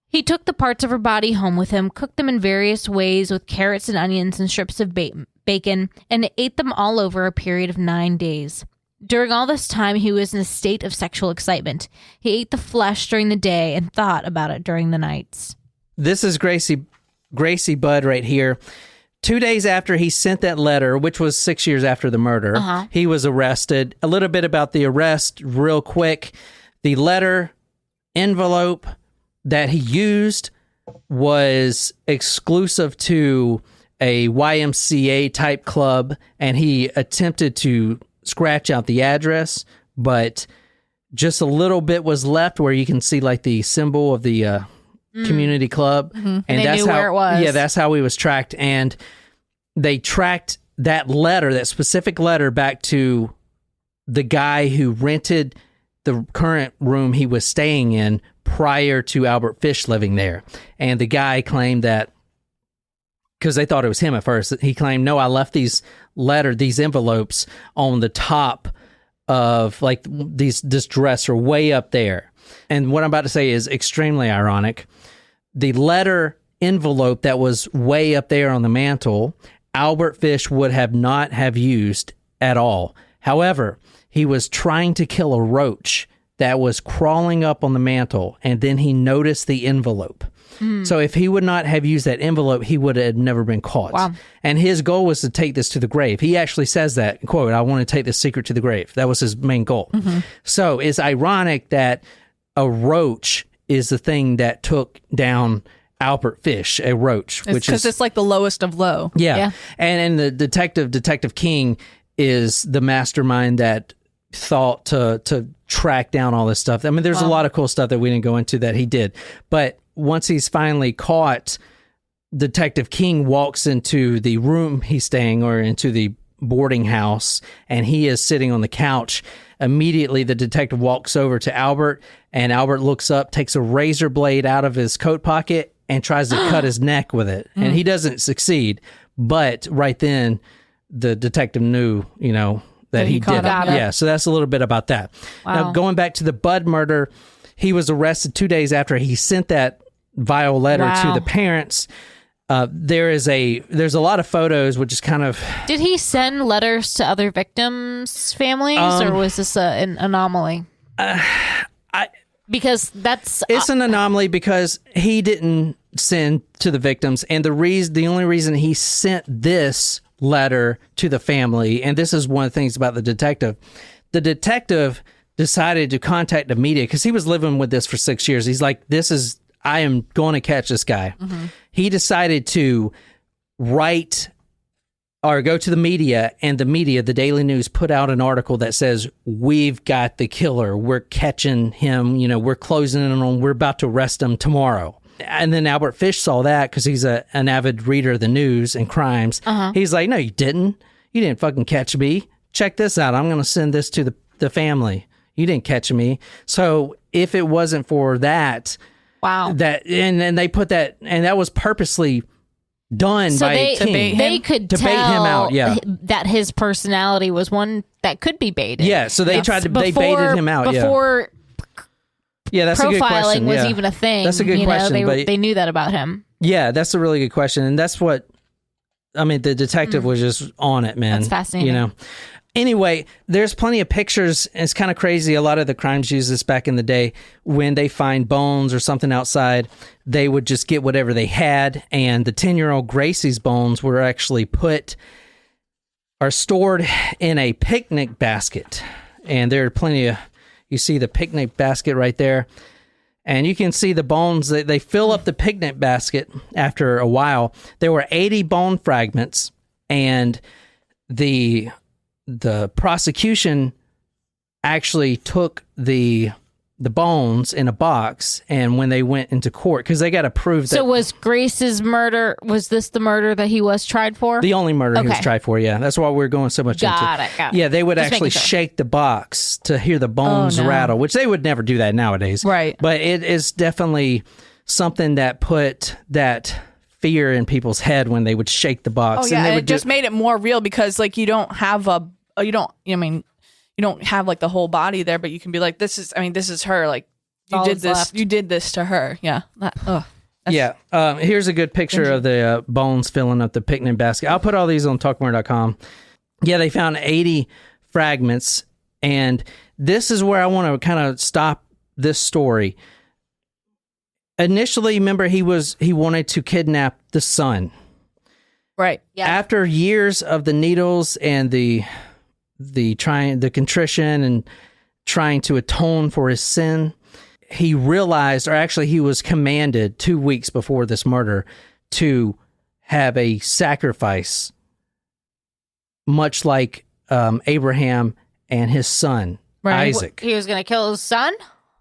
S1: He took the parts of her body home with him, cooked them in various ways with carrots and onions and strips of bacon, and ate them all over a period of 9 days. During all this time, he was in a state of sexual excitement. He ate the flesh during the day and thought about it during the nights.
S3: This is Gracie Bud right here. 2 days after he sent that letter, which was 6 years after the murder, he was arrested. A little bit about the arrest real quick. The letter envelope that he used was exclusive to a YMCA type club, and he attempted to scratch out the address, but just a little bit was left where you can see like the symbol of the community club,
S2: and that's knew where it was.
S3: Yeah, that's how he was tracked, and they tracked that letter, that specific letter, back to the guy who rented the current room he was staying in prior to Albert Fish living there, and the guy claimed that because they thought it was him at first. He claimed, no, I left these envelopes on the top of like this dresser way up there. And what I'm about to say is extremely ironic. The letter envelope that was way up there on the mantle, Albert Fish would not have used at all. However, he was trying to kill a roach that was crawling up on the mantle, and then he noticed the envelope. So if he would not have used that envelope, he would have never been caught.
S1: Wow.
S3: And his goal was to take this to the grave. He actually says that, quote, I want to take this secret to the grave. That was his main goal. So it's ironic that a roach is the thing that took down Albert Fish, a roach.
S2: Because it's like the lowest of low.
S3: Yeah. And the Detective King, is the mastermind that thought to track down all this stuff. I mean, there's a lot of cool stuff that we didn't go into that he did. But once he's finally caught, Detective King walks into the room he's staying, or into the boarding house, and he is sitting on the couch. Immediately, the detective walks over to Albert, and Albert looks up, takes a razor blade out of his coat pocket, and tries to cut his neck with it. And he doesn't succeed. But right then, the detective knew, that he did it. Yeah, so that's a little bit about that.
S1: Wow.
S3: Now, going back to the Bud murder, he was arrested 2 days after he sent that vile letter to the parents. There's a lot of photos, which is kind of...
S1: Did he send letters to other victims' families, or was this an anomaly? Because it's
S3: an anomaly because he didn't send to the victims, and the only reason he sent this letter to the family, and this is one of the things about the detective decided to contact the media because he was living with this for 6 years. He's like, I am going to catch this guy. He decided to write or go to the media, and the Daily News, put out an article that says, we've got the killer. We're catching him. We're closing in on him. We're about to arrest him tomorrow. And then Albert Fish saw that because he's an avid reader of the news and crimes. He's like, no, you didn't. You didn't fucking catch me. Check this out. I'm going to send this to the family. You didn't catch me. So if it wasn't for that...
S1: Wow.
S3: And they put that, and that was purposely done by King.
S1: They could
S3: to
S1: tell
S3: bait him out,
S1: that his personality was one that could be baited.
S3: Yeah, so they tried to, they baited him out.
S1: Before
S3: that's a good question.
S1: Profiling was even a thing.
S3: That's a good question.
S1: They knew that about him.
S3: Yeah, that's a really good question. And that's what, the detective was just on it, man.
S1: That's fascinating.
S3: Anyway, there's plenty of pictures. It's kind of crazy. A lot of the crimes used this back in the day. When they find bones or something outside, they would just get whatever they had. And the 10-year-old Gracie's bones were actually stored in a picnic basket. And there are plenty of, you see the picnic basket right there. And you can see the bones. They fill up the picnic basket after a while. There were 80 bone fragments, and the prosecution actually took the bones in a box, and when they went into court, because they got to prove that...
S1: So was Grace's murder, was this the murder that he was tried for?
S3: The only murder he was tried for, yeah. That's why we're going so much into
S1: it. Got it.
S3: Yeah, they would actually shake the box to hear the bones rattle, which they would never do that nowadays.
S2: Right.
S3: But it is definitely something that put that... fear in people's head when they would shake the box.
S2: Oh yeah, and it just made it more real because you don't have you don't have like the whole body there, but you can be like, this is her. Like you did this to her. Yeah.
S3: Here's a good picture of the bones filling up the picnic basket. I'll put all these on talkmore.com. Yeah, they found 80 fragments, and this is where I want to kind of stop this story. Initially, remember, he wanted to kidnap the son.
S2: Right.
S1: Yeah.
S3: After years of the needles and the contrition and trying to atone for his sin, he realized, or actually he was commanded 2 weeks before this murder to have a sacrifice, much like Abraham and his son, Isaac.
S1: He was going to kill his son?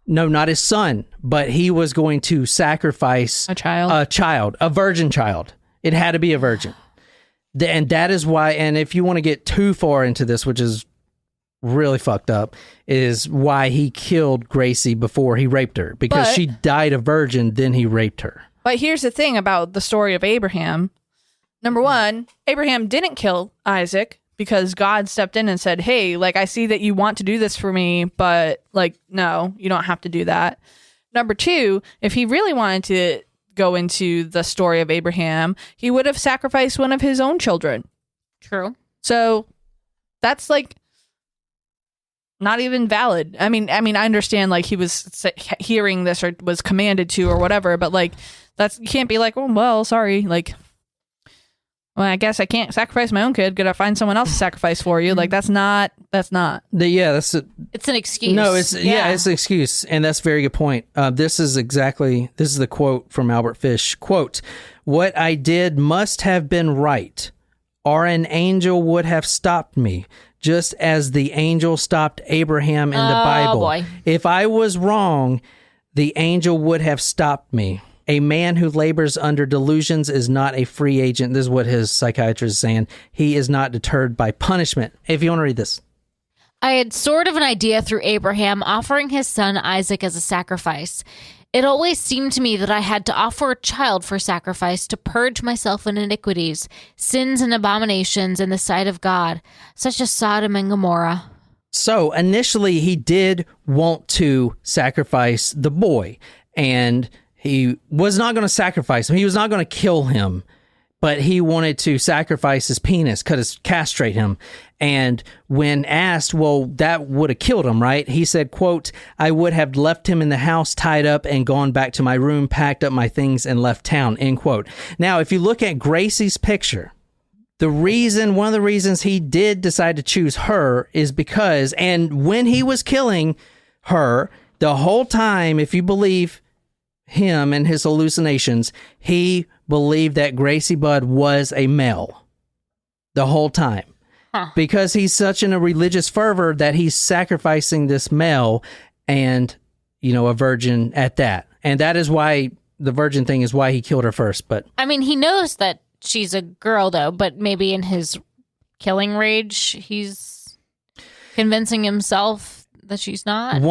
S3: No, not his son, but he was going to sacrifice
S2: a child,
S3: a virgin child. It had to be a virgin. And that is why, and if you want to get too far into this, which is really fucked up, is why he killed Gracie before he raped her, because she died a virgin, then he raped her.
S2: But here's the thing about the story of Abraham. Number one, Abraham didn't kill Isaac because God stepped in and said, hey, like, I see that you want to do this for me, but like, no, you don't have to do that. Number two, if he really wanted to go into the story of Abraham, he would have sacrificed one of his own children.
S1: True.
S2: So that's like not even valid. I mean, I understand like he was hearing this or was commanded to or whatever, but like you can't be like, oh, well, sorry. Like, well, I guess I can't sacrifice my own kid. Could I find someone else to sacrifice for you? Like, that's not.
S1: It's an excuse.
S3: No, it's an excuse. And that's a very good point. This is the quote from Albert Fish. Quote, "What I did must have been right, or an angel would have stopped me, just as the angel stopped Abraham in the Bible.
S1: Boy.
S3: If I was wrong, the angel would have stopped me. A man who labors under delusions is not a free agent." This is what his psychiatrist is saying. He is not deterred by punishment. If you want to read this.
S1: I had sort of an idea through Abraham offering his son Isaac as a sacrifice. It always seemed to me that I had to offer a child for sacrifice to purge myself in iniquities, sins and abominations in the sight of God, such as Sodom and Gomorrah.
S3: So initially he did want to sacrifice the boy, and he was not going to sacrifice him. He was not going to kill him, but he wanted to sacrifice his penis, castrate him. And when asked, well, that would have killed him, right? He said, quote, "I would have left him in the house tied up and gone back to my room, packed up my things and left town," end quote. Now, if you look at Gracie's picture, one of the reasons he did decide to choose her is because, and when he was killing her, the whole time, if you believe him and his hallucinations, he believed that Gracie Budd was a male the whole time. Because he's such in a religious fervor that he's sacrificing this male and, a virgin at that. And that is why the virgin thing is why he killed her first. But
S1: I mean, he knows that she's a girl, though, but maybe in his killing rage, he's convincing himself that she's not.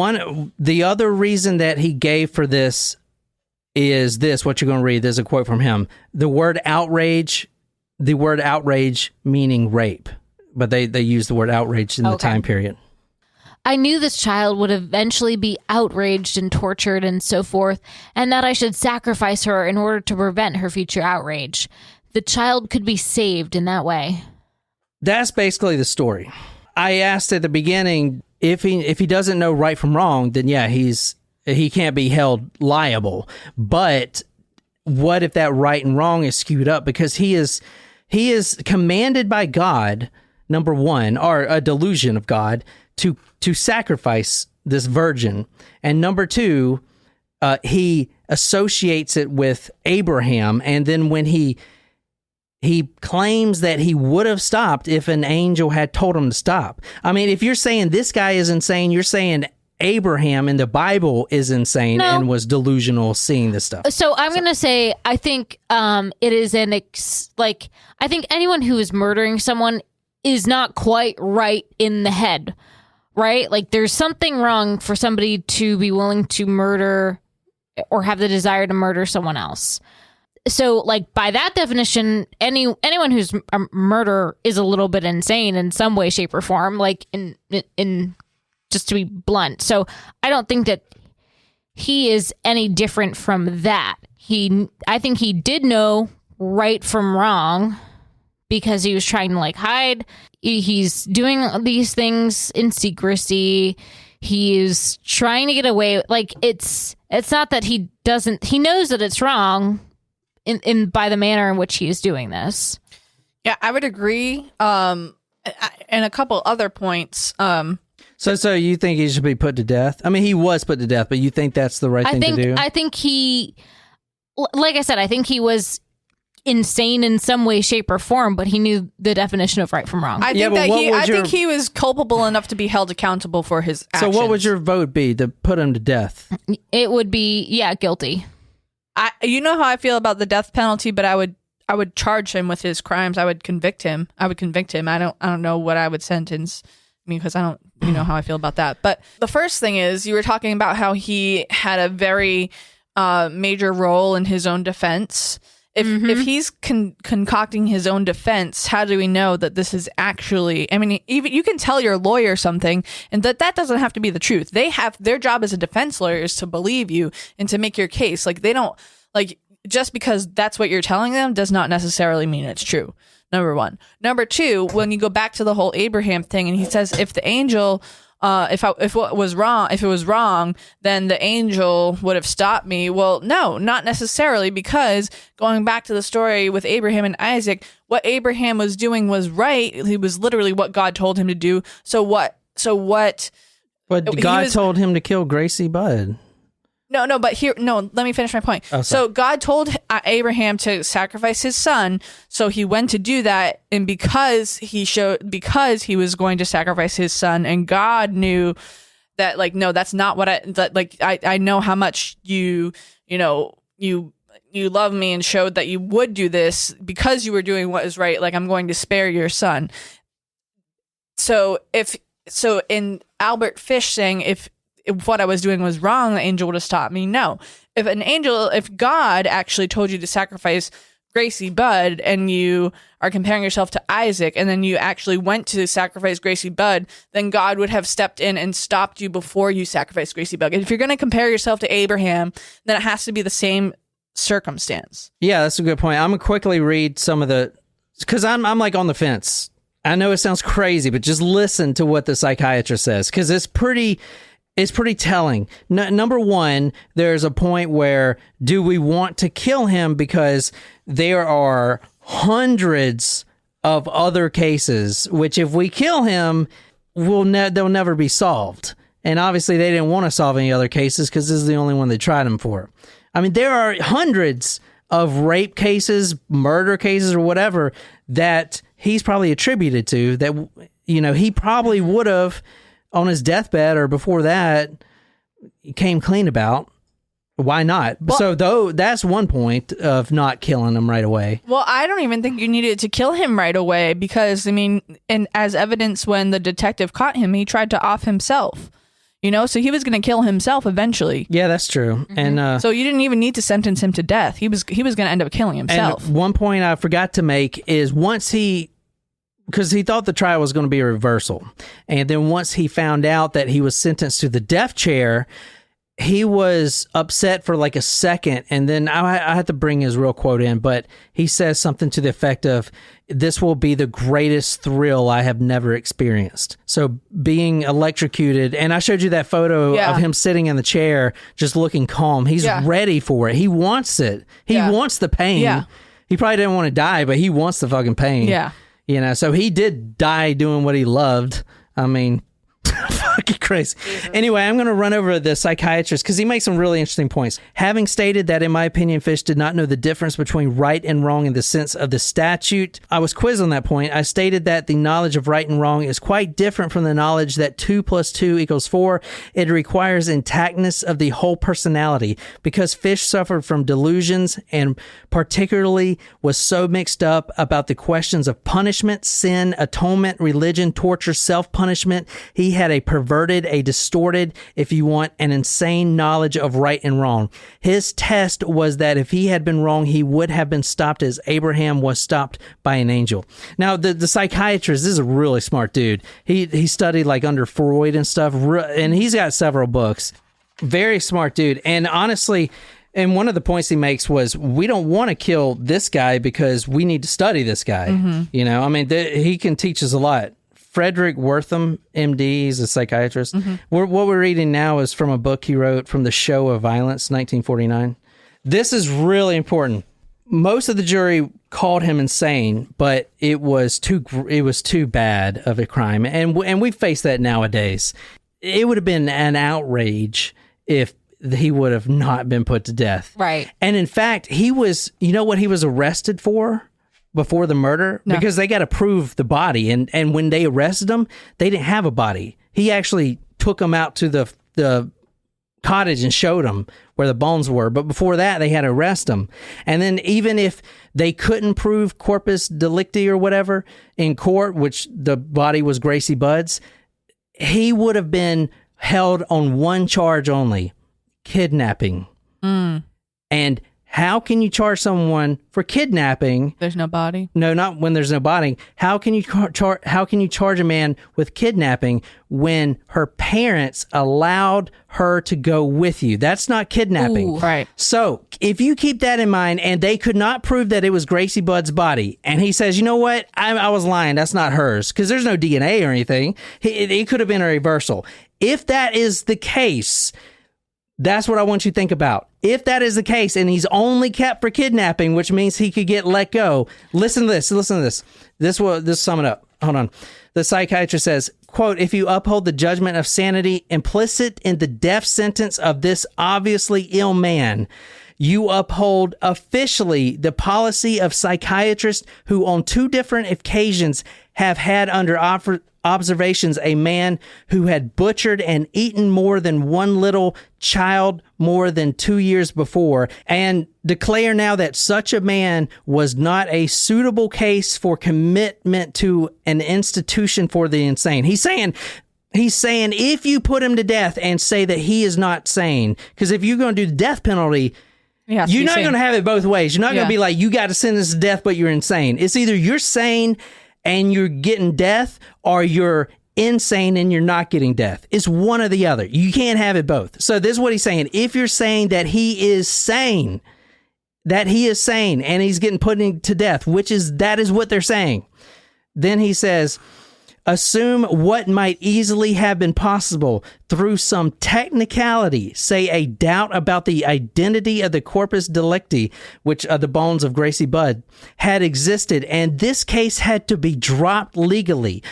S1: The other reason that he gave for this is this, what you're going to read. There's a quote from him. The word outrage meaning rape, but they use the word outrage in the time period. I knew this child would eventually be outraged and tortured and so forth, and that I should sacrifice her in order to prevent her future outrage. The child could be saved in that way.
S3: That's basically the story. I asked at the beginning, if he doesn't know right from wrong, then yeah, he can't be held liable. But what if that right and wrong is skewed up? Because he is commanded by God, number one, or a delusion of God, to sacrifice this virgin. And number two, he associates it with Abraham. And then when he claims that he would have stopped if an angel had told him to stop. I mean, if you're saying this guy is insane, you're saying Abraham in the Bible is insane and was delusional seeing this stuff.
S1: So I'm going to say, I think it is I think anyone who is murdering someone is not quite right in the head, right? Like, there's something wrong for somebody to be willing to murder or have the desire to murder someone else. So, like, by that definition, anyone who's a murderer is a little bit insane in some way, shape, or form, like, in just to be blunt. So I don't think that he is any different from that. I think he did know right from wrong because he was trying to like hide. He's doing these things in secrecy. He's trying to get away. Like, it's not that he knows that it's wrong in by the manner in which he is doing this.
S2: Yeah, I would agree. And a couple other points.
S3: So you think he should be put to death? I mean, he was put to death, but you think that's the right thing to do?
S1: I think like I said, I think he was insane in some way, shape, or form, but he knew the definition of right from wrong.
S2: I think he was culpable enough to be held accountable for his actions.
S3: So what would your vote be to put him to death?
S1: It would be, guilty.
S2: You know how I feel about the death penalty, but I would charge him with his crimes. I would convict him. I don't know what I would sentence. Because I don't, know how I feel about that. But the first thing is, you were talking about how he had a very major role in his own defense. If he's concocting his own defense, how do we know that this is actually? I mean, even you can tell your lawyer something, and that doesn't have to be the truth. They have their job as a defense lawyer is to believe you and to make your case. Like they don't like just because that's what you're telling them does not necessarily mean it's true. Number one. Number two, when you go back to the whole Abraham thing, and he says if the angel. If it was wrong, then the angel would have stopped me. Well, no, not necessarily, because going back to the story with Abraham and Isaac, what Abraham was doing was right. He was literally what God told him to do. But God told him to kill Gracie Budd. No, let me finish my point. Oh, so God told Abraham to sacrifice his son, so he went to do that, and because he was going to sacrifice his son, and God knew that, like, no, that's not what I know how much you love me and showed that you would do this because you were doing what is right, like, I'm going to spare your son. So in Albert Fish saying, if what I was doing was wrong, the angel would have stopped me. No. If God actually told you to sacrifice Gracie Budd and you are comparing yourself to Isaac, and then you actually went to sacrifice Gracie Budd, then God would have stepped in and stopped you before you sacrificed Gracie Budd. If you're going to compare yourself to Abraham, then it has to be the same circumstance. Yeah, that's a good point. I'm going to quickly read some of because I'm like on the fence. I know it sounds crazy, but just listen to what the psychiatrist says, because it's pretty telling. Number one, there's a point where do we want to kill him because there are hundreds of other cases, which if we kill him, they'll never be solved. And obviously they didn't want to solve any other cases because this is the only one they tried him for. I mean, there are hundreds of rape cases, murder cases, or whatever that he's probably attributed to that, he probably would have on his deathbed or before that came clean about. Why not? Well, so that's one point of not killing him right away. Well, I don't even think you needed to kill him right away because, I mean, and as evidence, when the detective caught him, he tried to off himself. So he was going to kill himself eventually. Yeah, that's true. Mm-hmm. And so you didn't even need to sentence him to death. He was going to end up killing himself. And one point I forgot to make is because he thought the trial was going to be a reversal. And then once he found out that he was sentenced to the death chair, he was upset for like a second. And then I had to bring his real quote in, but he says something to the effect of, "This will be the greatest thrill I have never experienced." So being electrocuted, and I showed you that photo of him sitting in the chair, just looking calm. He's ready for it. He wants it. He wants the pain. Yeah. He probably didn't want to die, but he wants the fucking pain. Yeah. So he did die doing what he loved. I mean, fucking crazy. Anyway, I'm going to run over the psychiatrist because he makes some really interesting points. Having stated that, in my opinion, Fish did not know the difference between right and wrong in the sense of the statute, I was quizzed on that point. I stated that the knowledge of right and wrong is quite different from the knowledge that 2 + 2 = 4. It requires intactness of the whole personality. Because Fish suffered from delusions and particularly was so mixed up about the questions of punishment, sin, atonement, religion, torture, self-punishment, he had a perverted, a distorted, if you want, an insane knowledge of right and wrong. His test was that if he had been wrong, he would have been stopped as Abraham was stopped by an angel. Now, the psychiatrist, this is a really smart dude. He studied like under Freud and stuff, and he's got several books. Very smart dude. And honestly, and one of the points he makes was, we don't want to kill this guy because we need to study this guy. Mm-hmm. I mean, he can teach us a lot. Frederick Wortham, MD, he's a psychiatrist. Mm-hmm. What we're reading now is from a book he wrote, From the Show of Violence, 1949. This is really important. Most of the jury called him insane, but it was too bad of a crime, and we face that nowadays. It would have been an outrage if he would have not been put to death. Right. And in fact, he was. You know what he was arrested for? Before the murder? No. Because they got to prove the body. And when they arrested him, they didn't have a body. He actually took him out to the cottage and showed him where the bones were. But before that, they had to arrest him. And then even if they couldn't prove corpus delicti or whatever in court, which the body was Gracie Budd's, he would have been held on one charge only, kidnapping. Mm. And
S3: How can you charge someone for kidnapping?
S2: There's no body.
S3: No, not when there's no body. How can you charge a man with kidnapping when her parents allowed her to go with you? That's not kidnapping.
S2: Ooh, right.
S3: So if you keep that in mind, and they could not prove that it was Gracie Budd's body, and he says, you know what, I was lying, that's not hers, because there's no DNA or anything. It could have been a reversal. If that is the case, that's what I want you to think about. If that is the case, and he's only kept for kidnapping, which means he could get let go. Listen to this. This will sum it up. Hold on. The psychiatrist says, quote, if you uphold the judgment of sanity implicit in the death sentence of this obviously ill man, you uphold officially the policy of psychiatrists who on 2 different occasions have had under observations a man who had butchered and eaten more than one little child more than 2 years before, and declare now that such a man was not a suitable case for commitment to an institution for the insane. He's saying if you put him to death and say that he is not sane, because if you're going to do the death penalty, you're not going to have it both ways. You're not going to be like, you got to sentence to death, but you're insane. It's either you're sane and you're getting death, or you're insane and you're not getting death. It's one or the other. You can't have it both. So this is what he's saying. If you're saying that he is sane, and he's getting put to death, that is what they're saying, then he says, assume what might easily have been possible through some technicality, say a doubt about the identity of the corpus delicti, which are the bones of Gracie Budd, had existed, and this case had to be dropped legally.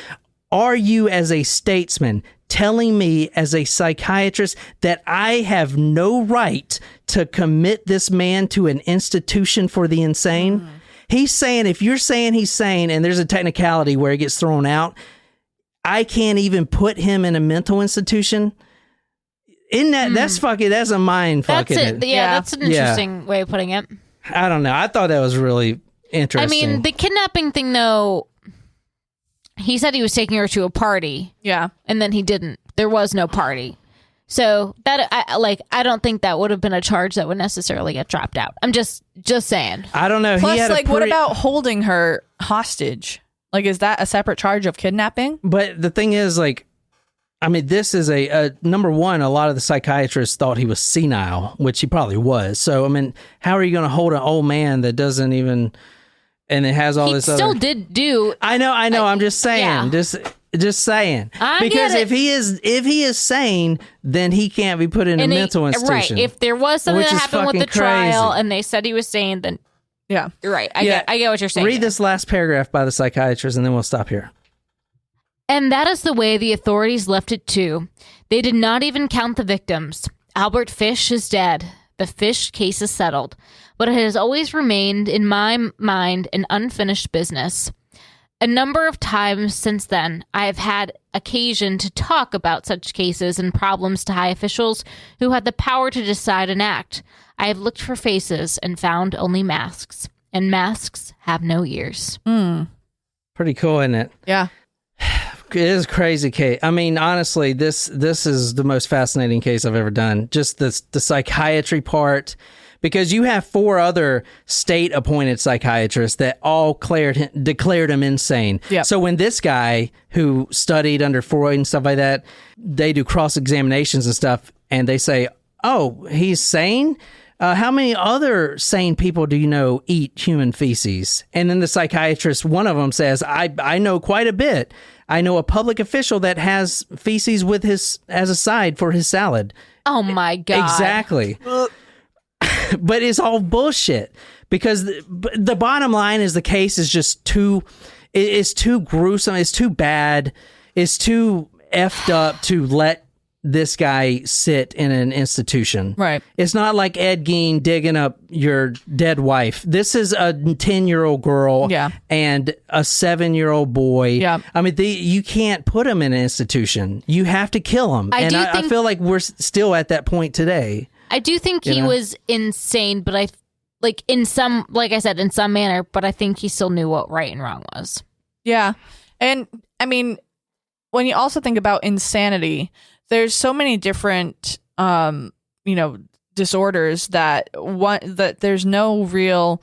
S3: Are you, as a statesman, telling me as a psychiatrist that I have no right to commit this man to an institution for the insane? Mm. He's saying, if you're saying he's sane and there's a technicality where he gets thrown out, I can't even put him in a mental institution. That's a mind fuck.
S1: That's it. Yeah, that's an interesting way of putting it.
S3: I don't know. I thought that was really interesting.
S1: I mean, the kidnapping thing, though, he said he was taking her to a party.
S2: Yeah.
S1: And then he didn't. There was no party. So that I don't think that would have been a charge that would necessarily get dropped out. I'm just saying.
S3: I don't know.
S2: Plus, what about holding her hostage? Like, is that a separate charge of kidnapping?
S3: But the thing is, this is a number one, a lot of the psychiatrists thought he was senile, which he probably was. So, how are you going to hold an old man that doesn't even, and it has all this other...
S1: He still did do...
S3: I know. I'm just saying. Yeah. Just saying. Because if he is sane, then he can't be put in a mental institution.
S1: Right. If there was something that happened with the trial and they said he was sane, then...
S2: Yeah,
S1: you're right. I get what you're saying.
S3: Read this last paragraph by the psychiatrist, and then we'll stop here.
S1: And that is the way the authorities left it too. They did not even count the victims. Albert Fish is dead. The Fish case is settled. But it has always remained in my mind an unfinished business. A number of times since then, I have had occasion to talk about such cases and problems to high officials who had the power to decide and act. I have looked for faces and found only masks, and masks have no ears.
S3: Pretty cool, isn't it?
S2: Yeah.
S3: It is a crazy case. Honestly, this is the most fascinating case I've ever done. Just the psychiatry part, because you have 4 other state-appointed psychiatrists that all declared him insane.
S2: Yep.
S3: So when this guy who studied under Freud and stuff like that, they do cross-examinations and stuff, and they say, oh, he's sane? How many other sane people do you know eat human feces? And then the psychiatrist, one of them says, I know quite a bit. I know a public official that has feces with as a side for his salad.
S1: Oh my God.
S3: Exactly. But it's all bullshit, because the bottom line is the case is just it's too gruesome. It's too bad. It's too effed up to let this guy sit in an institution.
S2: Right.
S3: It's not like Ed Gein digging up your dead wife. This is a 10-year-old girl and a 7-year-old boy.
S2: Yeah.
S3: You can't put them in an institution. You have to kill them. I feel like we're still at that point today.
S1: I do think he was insane, but in some manner, but I think he still knew what right and wrong was.
S2: Yeah. And when you also think about insanity, there's so many different, disorders that there's no real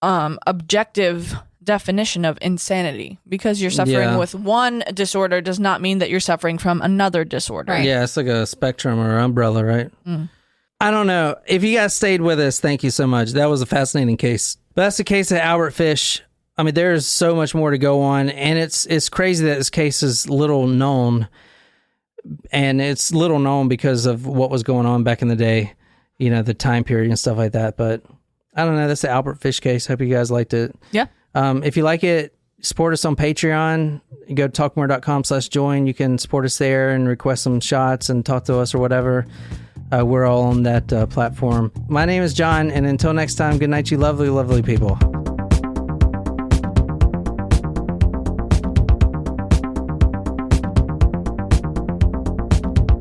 S2: objective definition of insanity. Because you're suffering with one disorder does not mean that you're suffering from another disorder.
S1: Right.
S3: Yeah, it's like a spectrum or umbrella, right? I don't know. If you guys stayed with us, thank you so much. That was a fascinating case. But that's the case of Albert Fish. I mean, there's so much more to go on, and it's crazy that this case is little known, and it's little known because of what was going on back in the day, you know, the time period and stuff like that. But I don't know. That's the Albert Fish case. Hope you guys liked it.
S2: Yeah.
S3: If you like it, support us on Patreon. You go to talkmore.com/join. You can support us there and request some shots and talk to us or whatever. We're all on that platform. My name is John, and until next time, good night, you lovely, lovely people.